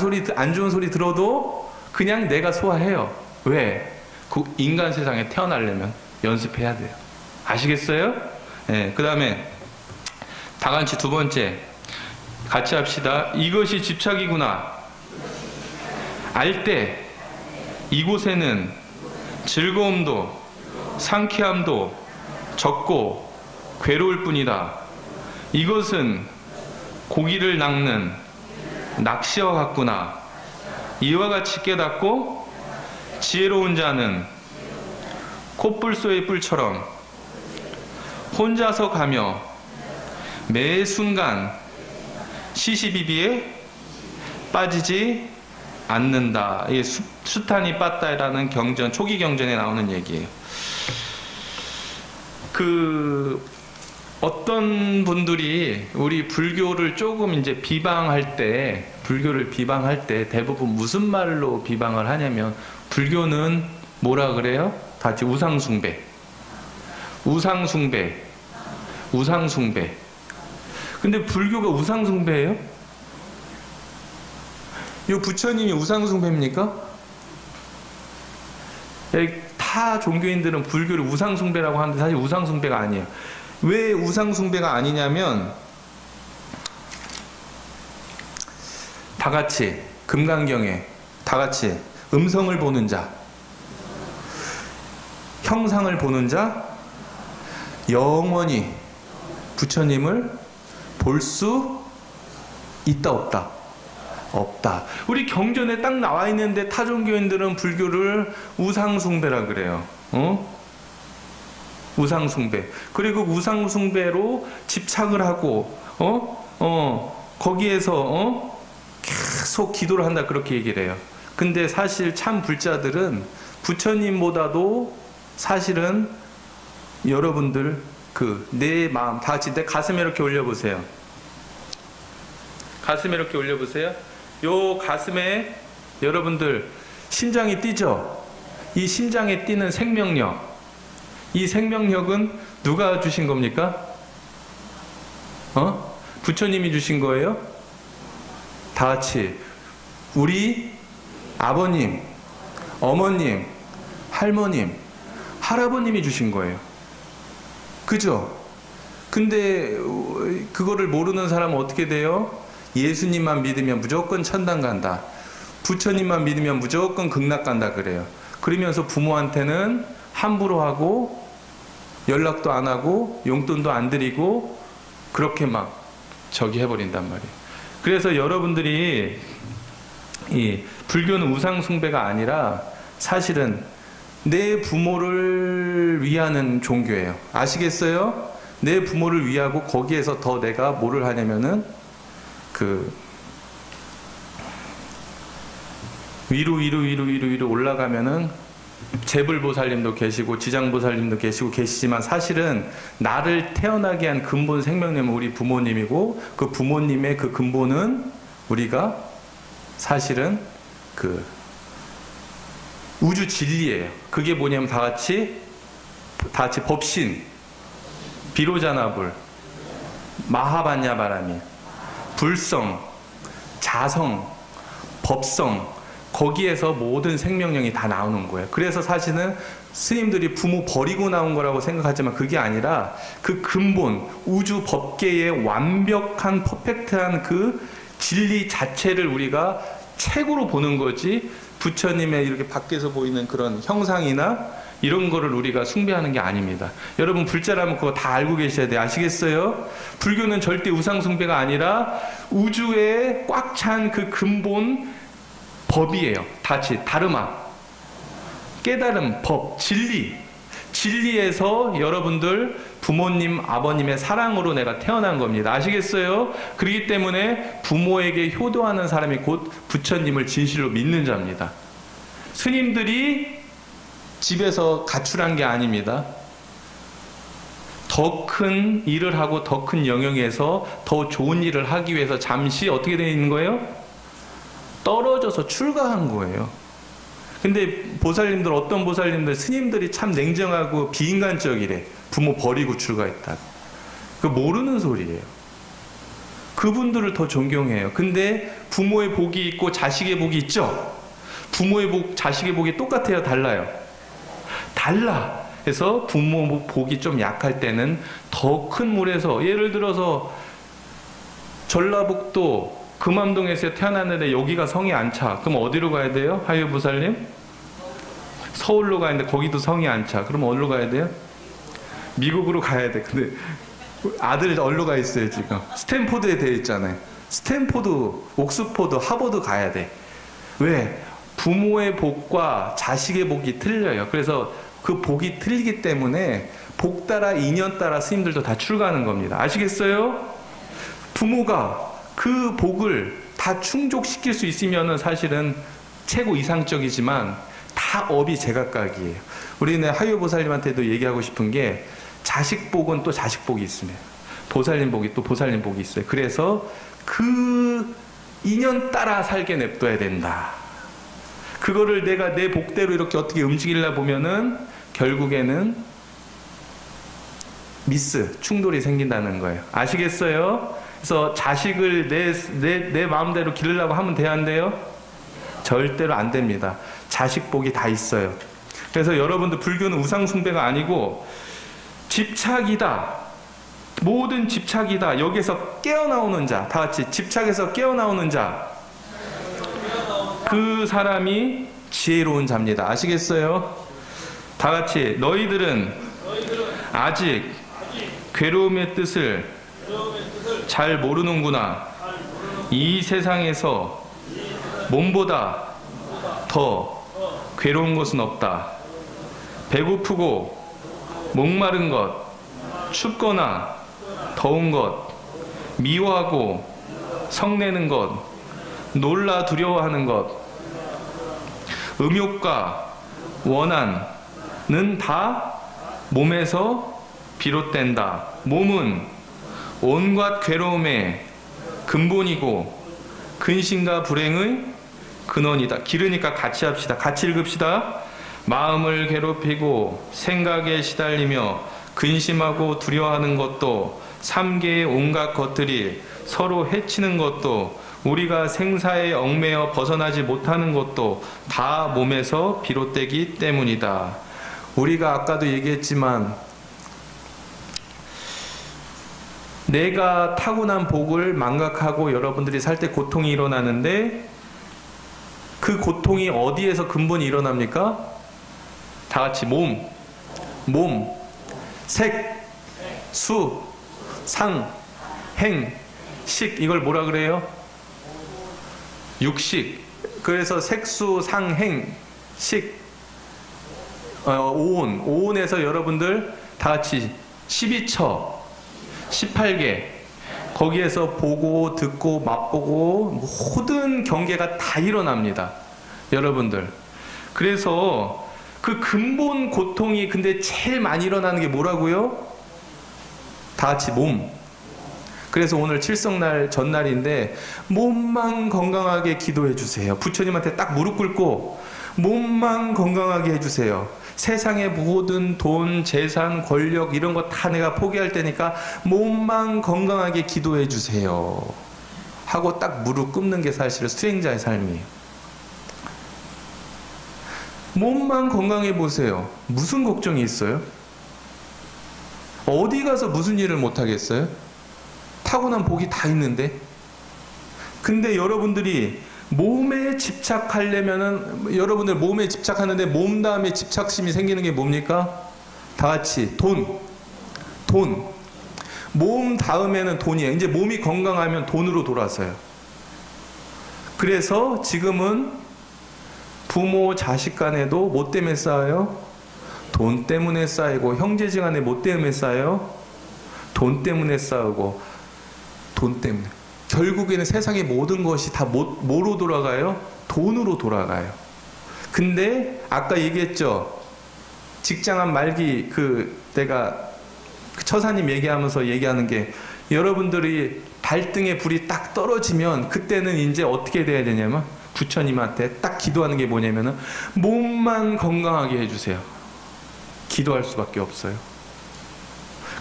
좋은 소리 들어도 그냥 내가 소화해요. 왜? 그 인간 세상에 태어나려면 연습해야 돼요. 아시겠어요? 네, 그 다음에 다 같이 두 번째 같이 합시다. 이것이 집착이구나. 알 때 이곳에는 즐거움도 상쾌함도 적고 괴로울 뿐이다. 이것은 고기를 낚는 낚시와 같구나. 이와 같이 깨닫고 지혜로운 자는 콧불소의 뿔처럼 혼자서 가며 매 순간 시시비비에 빠지지 않는다. 이게 수타니 빠따라는 경전, 초기 경전에 나오는 얘기예요. 어떤 분들이 우리 불교를 조금 이제 불교를 비방할 때 대부분 무슨 말로 비방을 하냐면, 불교는 뭐라 그래요? 다 같이 우상숭배. 근데 불교가 우상숭배예요? 이 부처님이 우상숭배입니까? 타 종교인들은 불교를 우상숭배라고 하는데 사실 우상숭배가 아니에요. 왜 우상숭배가 아니냐면, 다 같이 금강경에 다 같이 음성을 보는 자, 형상을 보는 자, 영원히 부처님을 볼 수 있다 없다? 없다. 우리 경전에 딱 나와 있는데 타종교인들은 불교를 우상숭배라 그래요. 우상숭배. 그리고 우상숭배로 집착을 하고 거기에서 계속 기도를 한다 그렇게 얘기를 해요. 근데 사실 참 불자들은 부처님보다도 사실은 여러분들 내 마음 다 같이 내 가슴에 이렇게 올려보세요. 가슴에 이렇게 올려보세요. 요 가슴에 여러분들 심장이 뛰죠? 이 심장에 뛰는 생명력, 이 생명력은 누가 주신 겁니까? 부처님이 주신 거예요? 다 같이 우리 아버님, 어머님, 할머님, 할아버님이 주신 거예요. 그죠? 근데 그거를 모르는 사람은 어떻게 돼요? 예수님만 믿으면 무조건 천당 간다. 부처님만 믿으면 무조건 극락 간다 그래요. 그러면서 부모한테는 함부로 하고 연락도 안 하고 용돈도 안 드리고 그렇게 막 저기 해버린단 말이에요. 그래서 여러분들이 이 불교는 우상 숭배가 아니라 사실은 내 부모를 위하는 종교예요. 아시겠어요? 내 부모를 위하고 거기에서 더 내가 뭐를 하냐면은 위로 올라가면은 재불보살님도 계시고 지장보살님도 계시지만 사실은 나를 태어나게 한 근본 생명님은 우리 부모님이고 그 부모님의 그 근본은 우리가 사실은 우주 진리예요. 그게 뭐냐면 다 같이 법신, 비로자나불, 마하반야바라미, 불성, 자성, 법성, 거기에서 모든 생명력이 다 나오는 거예요. 그래서 사실은 스님들이 부모 버리고 나온 거라고 생각하지만 그게 아니라 그 근본, 우주 법계의 완벽한 퍼펙트한 그 진리 자체를 우리가 최고로 보는 거지, 부처님의 이렇게 밖에서 보이는 그런 형상이나 이런 거를 우리가 숭배하는 게 아닙니다. 여러분 불자라면 그거 다 알고 계셔야 돼요. 아시겠어요? 불교는 절대 우상 숭배가 아니라 우주에 꽉 찬 그 근본 법이에요. 다치, 다르마, 깨달음, 법, 진리. 진리에서 여러분들 부모님, 아버님의 사랑으로 내가 태어난 겁니다. 아시겠어요? 그렇기 때문에 부모에게 효도하는 사람이 곧 부처님을 진실로 믿는 자입니다. 스님들이 집에서 가출한 게 아닙니다. 더 큰 일을 하고 더 큰 영역에서 더 좋은 일을 하기 위해서 잠시 어떻게 되어 있는 거예요? 떨어져서 출가한 거예요. 근데 보살님들, 어떤 보살님들, 스님들이 참 냉정하고 비인간적이래. 부모 버리고 출가했다. 그 모르는 소리예요. 그분들을 더 존경해요. 근데 부모의 복이 있고 자식의 복이 있죠? 부모의 복, 자식의 복이 똑같아요? 달라요? 달라. 그래서 부모 복이 좀 약할 때는 더 큰 물에서, 예를 들어서 전라북도 금암동에서 태어났는데 여기가 성이 안 차. 그럼 어디로 가야 돼요? 하유보살님? 서울로 가야 되는데 거기도 성이 안 차. 그럼 어디로 가야 돼요? 미국으로 가야 돼. 근데 아들 어디로 가 있어요 지금? 스탠포드에 되어 있잖아요. 스탠포드, 옥스포드, 하버드 가야 돼. 왜? 부모의 복과 자식의 복이 틀려요. 그래서 그 복이 틀리기 때문에 복 따라 인연 따라 스님들도 다 출가하는 겁니다. 아시겠어요? 부모가 그 복을 다 충족시킬 수 있으면은 사실은 최고 이상적이지만 다 업이 제각각이에요. 우리는 하유보살님한테도 얘기하고 싶은 게 자식 복은 또 자식 복이 있습니다. 보살님 복이 또 보살님 복이 있어요. 그래서 그 인연 따라 살게 냅둬야 된다. 그거를 내가 내 복대로 이렇게 어떻게 움직이려 보면은 결국에는 충돌이 생긴다는 거예요. 아시겠어요? 그래서 자식을 내 마음대로 기르려고 하면 돼야 안 돼요? 절대로 안 됩니다. 자식 복이 다 있어요. 그래서 여러분들 불교는 우상 숭배가 아니고 집착이다. 모든 집착이다. 여기서 깨어나오는 자, 다 같이 집착에서 깨어나오는 자, 그 사람이 지혜로운 자입니다. 아시겠어요? 다 같이 너희들은 아직 괴로움의 뜻을 잘 모르는구나. 이 세상에서 몸보다 더 괴로운 것은 없다. 배고프고 목마른 것, 춥거나 더운 것, 미워하고 성내는 것, 놀라 두려워하는 것, 음욕과 원한은 다 몸에서 비롯된다. 몸은 온갖 괴로움의 근본이고 근심과 불행의 근원이다. 길으니까 같이 합시다. 같이 읽읍시다. 마음을 괴롭히고 생각에 시달리며 근심하고 두려워하는 것도, 삼계의 온갖 것들이 서로 해치는 것도, 우리가 생사에 얽매여 벗어나지 못하는 것도 다 몸에서 비롯되기 때문이다. 우리가 아까도 얘기했지만 내가 타고난 복을 망각하고 여러분들이 살 때 고통이 일어나는데, 그 고통이 어디에서 근본이 일어납니까? 다 같이 몸, 색, 수, 상, 행, 식. 이걸 뭐라 그래요? 육식. 그래서 색수, 상, 행, 식, 오온. 오온에서 여러분들 다 같이 12처, 18개. 거기에서 보고, 듣고, 맛보고 모든 경계가 다 일어납니다. 여러분들. 그래서 그 근본 고통이 근데 제일 많이 일어나는 게 뭐라고요? 다 같이 몸. 그래서 오늘 칠성날 전날인데 몸만 건강하게 기도해 주세요. 부처님한테 딱 무릎 꿇고 몸만 건강하게 해주세요. 세상의 모든 돈, 재산, 권력 이런 거 다 내가 포기할 테니까 몸만 건강하게 기도해 주세요 하고 딱 무릎 꿇는 게 사실 수행자의 삶이에요. 몸만 건강해 보세요. 무슨 걱정이 있어요? 어디 가서 무슨 일을 못 하겠어요? 타고난 복이 다 있는데. 근데 여러분들이 몸에 집착하려면은, 여러분들 몸에 집착하는데 몸 다음에 집착심이 생기는 게 뭡니까? 다 같이 돈. 몸 다음에는 돈이에요. 이제 몸이 건강하면 돈으로 돌아서요. 그래서 지금은 부모 자식 간에도 뭐 때문에 싸워요? 돈 때문에 싸이고, 형제지간에 뭐 때문에 싸요? 돈 때문에 싸우고, 돈 때문에. 결국에는 세상의 모든 것이 다 뭐로 돌아가요? 돈으로 돌아가요. 근데 아까 얘기했죠. 직장한 말기 내가 처사님 얘기하면서 얘기하는 게, 여러분들이 발등에 불이 딱 떨어지면 그때는 이제 어떻게 돼야 되냐면 부처님한테 딱 기도하는 게 뭐냐면은 몸만 건강하게 해주세요. 기도할 수밖에 없어요.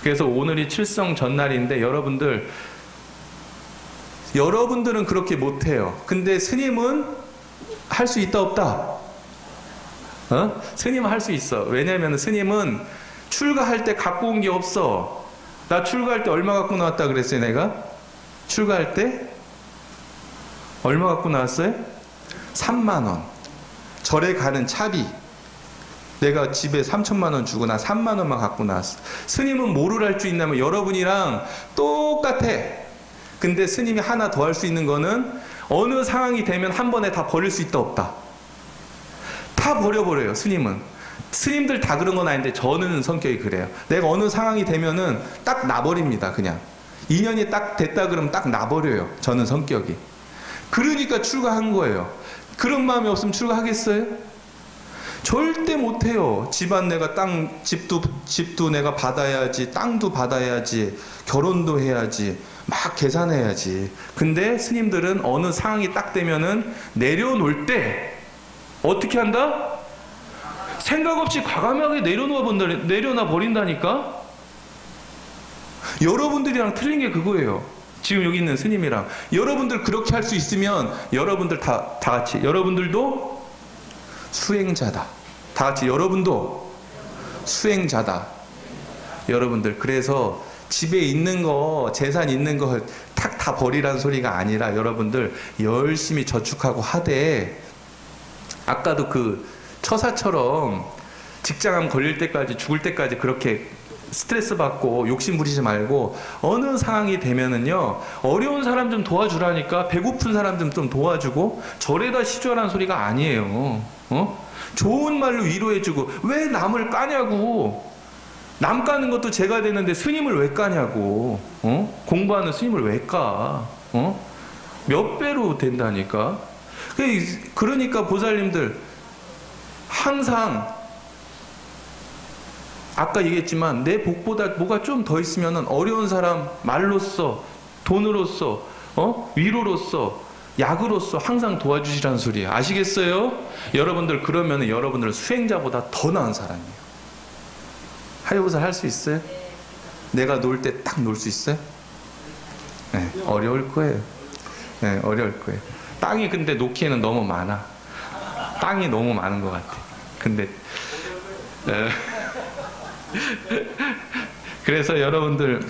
그래서 오늘이 칠성 전날인데 여러분들은 그렇게 못해요. 근데 스님은 할 수 있다 없다? 스님은 할 수 있어. 왜냐면 스님은 출가할 때 갖고 온 게 없어. 나 출가할 때 얼마 갖고 나왔다 그랬어요, 내가? 출가할 때? 얼마 갖고 나왔어요? 3만 원. 절에 가는 차비. 내가 집에 3천만 원 주고 나 3만 원만 갖고 나왔어. 스님은 뭐를 할 수 있냐면 여러분이랑 똑같아. 근데 스님이 하나 더 할 수 있는 거는 어느 상황이 되면 한 번에 다 버릴 수 있다 없다? 다 버려버려요, 스님은. 스님들 다 그런 건 아닌데 저는 성격이 그래요. 내가 어느 상황이 되면은 딱 놔버립니다, 그냥. 인연이 딱 됐다 그러면 딱 놔버려요, 저는 성격이. 그러니까 출가한 거예요. 그런 마음이 없으면 출가하겠어요? 절대 못해요. 집안 내가 집도 내가 받아야지, 땅도 받아야지, 결혼도 해야지, 막 계산해야지. 근데 스님들은 어느 상황이 딱 되면은 내려놓을 때 어떻게 한다? 생각 없이 과감하게 내려놔 버린다니까? 여러분들이랑 틀린 게 그거예요. 지금 여기 있는 스님이랑. 여러분들 그렇게 할 수 있으면 여러분들 다 같이, 여러분들도 수행자다. 다 같이 여러분도 수행자다. 여러분들, 그래서 집에 있는 거, 재산 있는 거 탁 다 버리라는 소리가 아니라 여러분들 열심히 저축하고 하되, 아까도 처사처럼 직장암 걸릴 때까지, 죽을 때까지 그렇게 스트레스 받고 욕심 부리지 말고, 어느 상황이 되면은요, 어려운 사람 좀 도와주라니까, 배고픈 사람 좀 도와주고, 절에다 시주하라는 소리가 아니에요. 좋은 말로 위로해주고. 왜 남을 까냐고. 남 까는 것도 제가 되는데 스님을 왜 까냐고. 공부하는 스님을 왜 까. 몇 배로 된다니까. 그러니까 보살님들 항상 아까 얘기했지만 내 복보다 뭐가 좀 더 있으면 어려운 사람 말로써, 돈으로써, 위로로써, 약으로서 항상 도와주시라는 소리예요. 아시겠어요? 여러분들 그러면 여러분들은 수행자보다 더 나은 사람이에요. 하요보살 할 수 있어요? 내가 놀 때 딱 놀 수 있어요? 네, 어려울 거예요. 네, 어려울 거예요. 땅이 근데 놓기에는 너무 많아. 땅이 너무 많은 것 같아. 근데 그래서 여러분들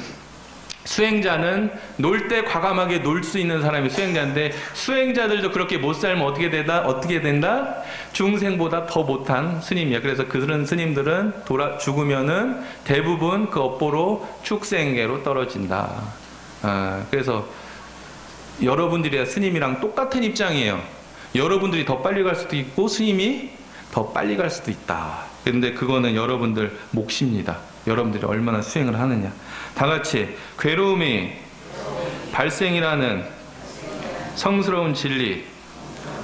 수행자는 놀 때 과감하게 놀 수 있는 사람이 수행자인데, 수행자들도 그렇게 못 살면 어떻게 된다? 중생보다 더 못한 스님이야. 그래서 그런 스님들은 죽으면은 대부분 그 업보로 축생계로 떨어진다. 그래서 여러분들이 스님이랑 똑같은 입장이에요. 여러분들이 더 빨리 갈 수도 있고 스님이 더 빨리 갈 수도 있다. 근데 그거는 여러분들 몫입니다. 여러분들이 얼마나 수행을 하느냐. 다 같이 괴로움이 발생이라는 성스러운 진리,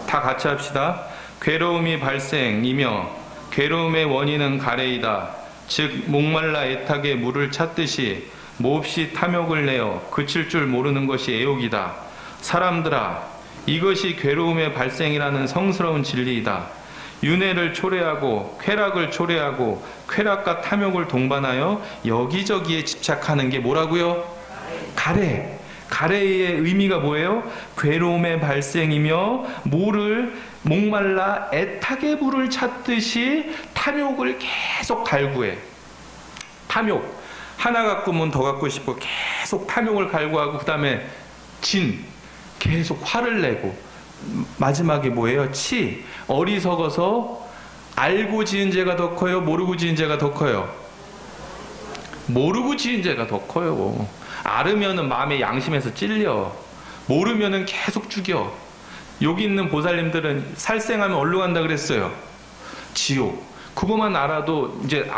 다 같이 합시다. 괴로움이 발생이며 괴로움의 원인은 가래이다. 즉 목말라 애타게 물을 찾듯이 몹시 탐욕을 내어 그칠 줄 모르는 것이 애욕이다. 사람들아, 이것이 괴로움의 발생이라는 성스러운 진리이다. 윤회를 초래하고 쾌락을 초래하고 쾌락과 탐욕을 동반하여 여기저기에 집착하는 게 뭐라고요? 가래. 가래의 의미가 뭐예요? 괴로움의 발생이며 목말라 애타게 물을 찾듯이 탐욕을 계속 갈구해. 탐욕. 하나 갖고면 더 갖고 싶고 계속 탐욕을 갈구하고, 그 다음에 계속 화를 내고, 마지막에 뭐예요? 치. 어리석어서 알고 지은 죄가 더 커요? 모르고 지은 죄가 더 커요? 모르고 지은 죄가 더 커요. 알으면은 마음의 양심에서 찔려. 모르면은 계속 죽여. 여기 있는 보살님들은 살생하면 어디로 간다 그랬어요? 지옥. 그것만 알아도 이제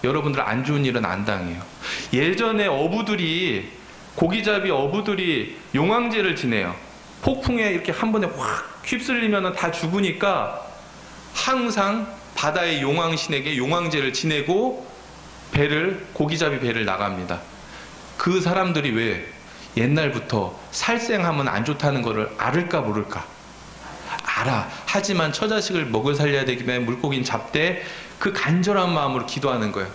여러분들 안 좋은 일은 안 당해요. 예전에 고기잡이 어부들이 용왕제를 지내요. 폭풍에 이렇게 한 번에 확 휩쓸리면 다 죽으니까 항상 바다의 용왕신에게 용왕제를 지내고 고기잡이 배를 나갑니다. 그 사람들이 왜 옛날부터 살생하면 안 좋다는 거를 알을까 모를까? 알아. 하지만 처자식을 먹여 살려야 되기 때문에 물고기는 잡되 그 간절한 마음으로 기도하는 거예요.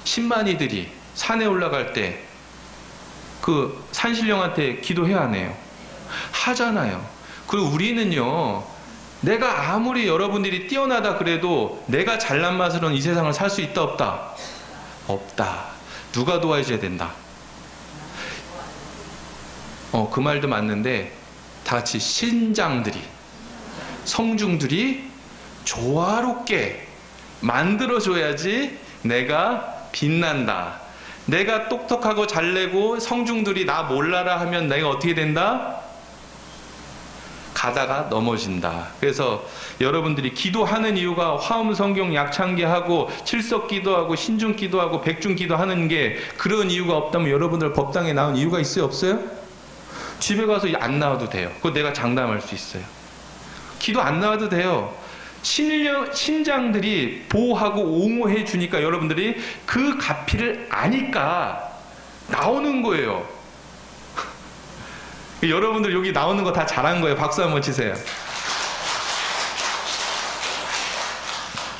신만이들이 산에 올라갈 때 그 산신령한테 기도해야 하네요. 하잖아요. 그리고 우리는요, 내가 아무리 여러분들이 뛰어나다 그래도 내가 잘난 맛으로는 이 세상을 살 수 있다 없다? 없다. 누가 도와줘야 된다. 그 말도 맞는데 다 같이 신장들이, 성중들이 조화롭게 만들어줘야지 내가 빛난다. 내가 똑똑하고 잘내고 성중들이 나 몰라라 하면 내가 어떻게 된다? 가다가 넘어진다. 그래서 여러분들이 기도하는 이유가 화엄성경 약창기하고 칠석기도하고 신중기도하고 백중기도하는 게 그런 이유가 없다면 여러분들 법당에 나온 이유가 있어요? 없어요? 집에 가서 안 나와도 돼요. 그거 내가 장담할 수 있어요. 기도 안 나와도 돼요. 신장들이 보호하고 옹호해 주니까 여러분들이 그 가피를 아니까 나오는 거예요. 여러분들 여기 나오는 거 다 잘한 거예요. 박수 한번 치세요.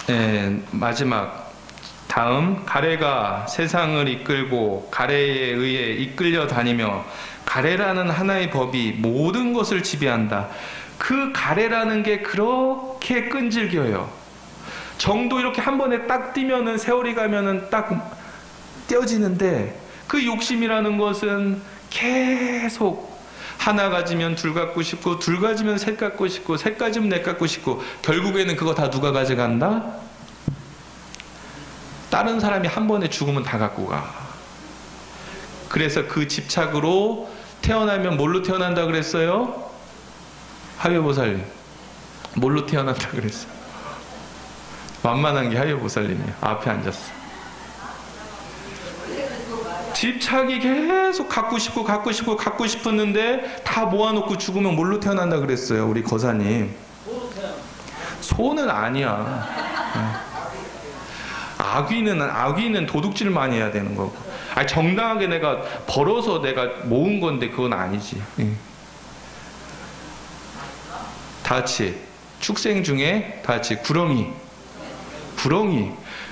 네, 마지막 다음, 가래가 세상을 이끌고 가래에 의해 이끌려 다니며 가래라는 하나의 법이 모든 것을 지배한다. 그 가래라는 게 그렇게 끈질겨요. 정도 이렇게 한 번에 딱 뛰면은 세월이 가면은 딱 떼어지는데, 그 욕심이라는 것은 계속 하나 가지면 둘 갖고 싶고, 둘 가지면 셋 갖고 싶고, 셋 가지면 넷 갖고 싶고, 결국에는 그거 다 누가 가져간다? 다른 사람이 한 번에 죽으면 다 갖고 가. 그래서 그 집착으로 태어나면 뭘로 태어난다 그랬어요? 하요보살님. 뭘로 태어난다 그랬어요? 만만한 게 하요보살님이에요. 앞에 앉았어. 집착이 계속 갖고 싶었는데 다 모아놓고 죽으면 뭘로 태어난다 그랬어요? 우리 거사님. 소는 아니야. 악귀는 도둑질 많이 해야 되는 거고. 아니, 정당하게 내가 벌어서 내가 모은 건데 그건 아니지. 예. 다 같이 축생 중에 다 같이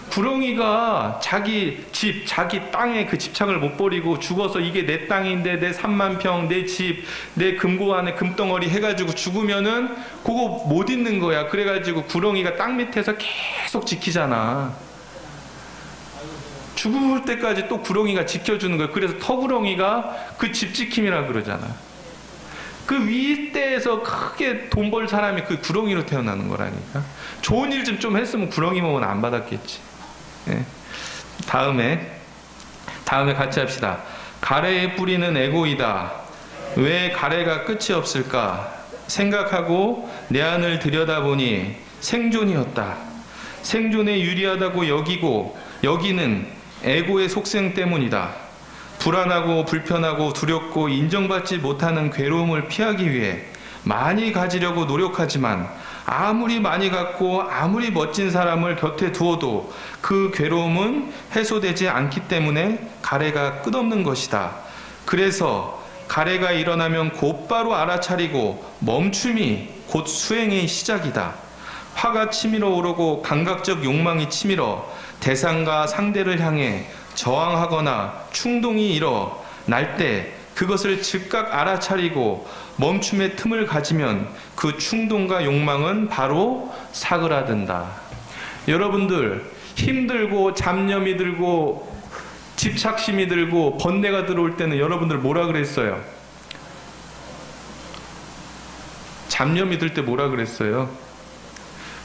구렁이가 자기 집, 자기 땅에 그 집착을 못 버리고 죽어서 이게 내 땅인데 내 3만 평, 내 집, 내 금고 안에 금덩어리 해가지고 죽으면은 그거 못 있는 거야. 그래가지고 구렁이가 땅 밑에서 계속 지키잖아. 죽을 때까지 또 구렁이가 지켜주는 거야. 그래서 터구렁이가 그 집 지킴이라 그러잖아. 그 윗대에서 크게 돈 벌 사람이 그 구렁이로 태어나는 거라니까. 좋은 일 좀 했으면 구렁이 몸은 안 받았겠지. 예. 다음에 같이 합시다. 가래의 뿌리는 애고이다. 왜 가래가 끝이 없을까? 생각하고 내 안을 들여다보니 생존이었다. 생존에 유리하다고 여기는 애고의 속성 때문이다. 불안하고 불편하고 두렵고 인정받지 못하는 괴로움을 피하기 위해 많이 가지려고 노력하지만 아무리 많이 갖고 아무리 멋진 사람을 곁에 두어도 그 괴로움은 해소되지 않기 때문에 가래가 끝없는 것이다. 그래서 가래가 일어나면 곧바로 알아차리고 멈춤이 곧 수행의 시작이다. 화가 치밀어 오르고 감각적 욕망이 치밀어 대상과 상대를 향해 저항하거나 충동이 일어날 때 그것을 즉각 알아차리고 멈춤의 틈을 가지면 그 충동과 욕망은 바로 사그라든다. 여러분들 힘들고 잡념이 들고 집착심이 들고 번뇌가 들어올 때는 여러분들 뭐라 그랬어요? 잡념이 들 때 뭐라 그랬어요?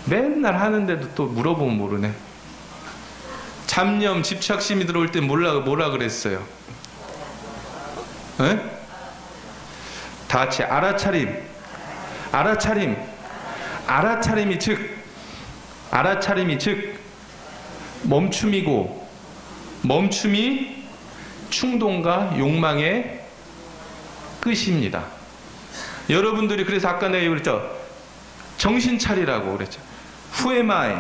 맨날 하는데도 또 물어보면 모르네. 잡념, 집착심이 들어올 때 뭐라 그랬어요? 에? 다 같이 알아차림이 즉 멈춤이고, 멈춤이 충동과 욕망의 끝입니다. 여러분들이 그래서 아까 내가 그랬죠? 정신 차리라고 그랬죠. Who am I?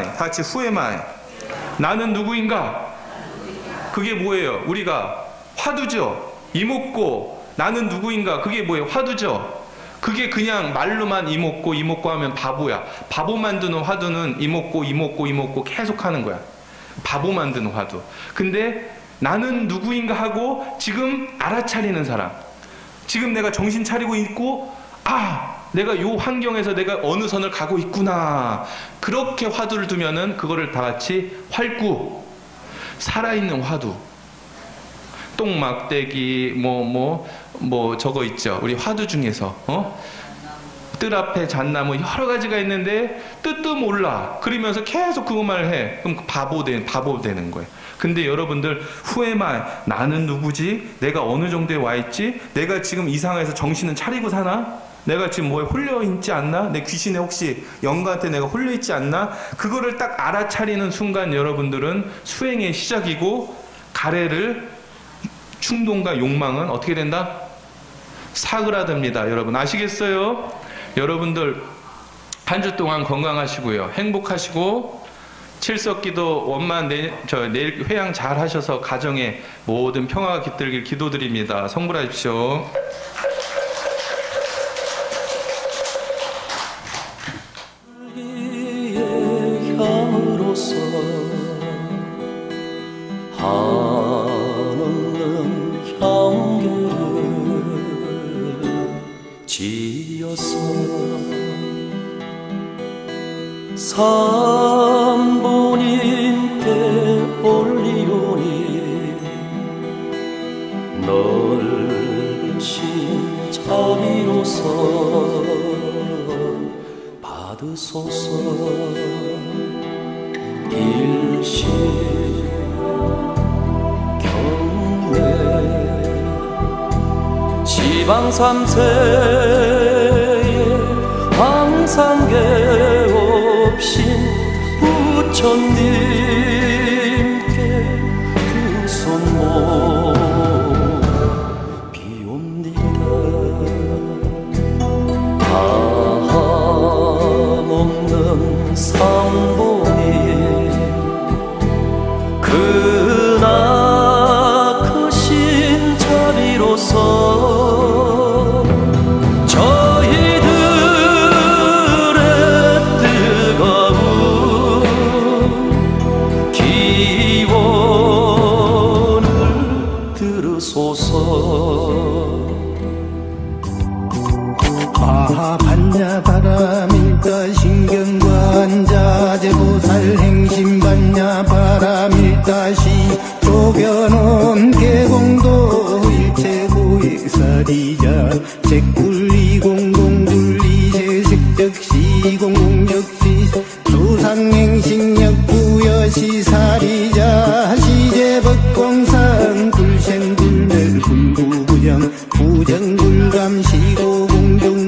다 같이 Who am I? 나는 누구인가? 그게 뭐예요? 우리가 화두죠. 이목고 나는 누구인가? 그게 뭐예요? 화두죠. 그게 그냥 말로만 이목고 하면 바보야. 바보 만드는 화두는 이목고 계속 하는 거야. 바보 만드는 화두. 근데 나는 누구인가 하고 지금 알아차리는 사람. 지금 내가 정신 차리고 있고, 내가 요 환경에서 내가 어느 선을 가고 있구나. 그렇게 화두를 두면은 그거를 다 같이 활구, 살아있는 화두. 똥막대기 저거 있죠. 우리 화두 중에서 뜰 앞에 잣나무 여러 가지가 있는데 뜻도 몰라. 그러면서 계속 그것만 해. 그럼 바보 되는 거예요. 근데 여러분들 Who am I? 나는 누구지? 내가 어느 정도에 와 있지? 내가 지금 이 상황에서 정신은 차리고 사나? 내가 지금 뭐에 홀려 있지 않나? 내 귀신에 혹시 영가한테 내가 홀려 있지 않나? 그거를 딱 알아차리는 순간 여러분들은 수행의 시작이고, 가래를 충동과 욕망은 어떻게 된다? 사그라듭니다. 여러분 아시겠어요? 여러분들 한 주 동안 건강하시고요. 행복하시고 칠석기도 원만 내일 회양 잘 하셔서 가정에 모든 평화가 깃들길 기도드립니다. 성불하십시오. 한없는 향기를 지어서 산본인께 올리오니 넓으신 자비로서 받으소서. 일시 경매 지방 3세에 항상 개없인 부처님께 그 손모 비옵니다. 한없는 상본이 제꿀리 공공굴리 세색적시 공공적시 수상행식력 부여시 사리자 시제법공산 굴생굴멸 굴구부정 부정굴감 시고공정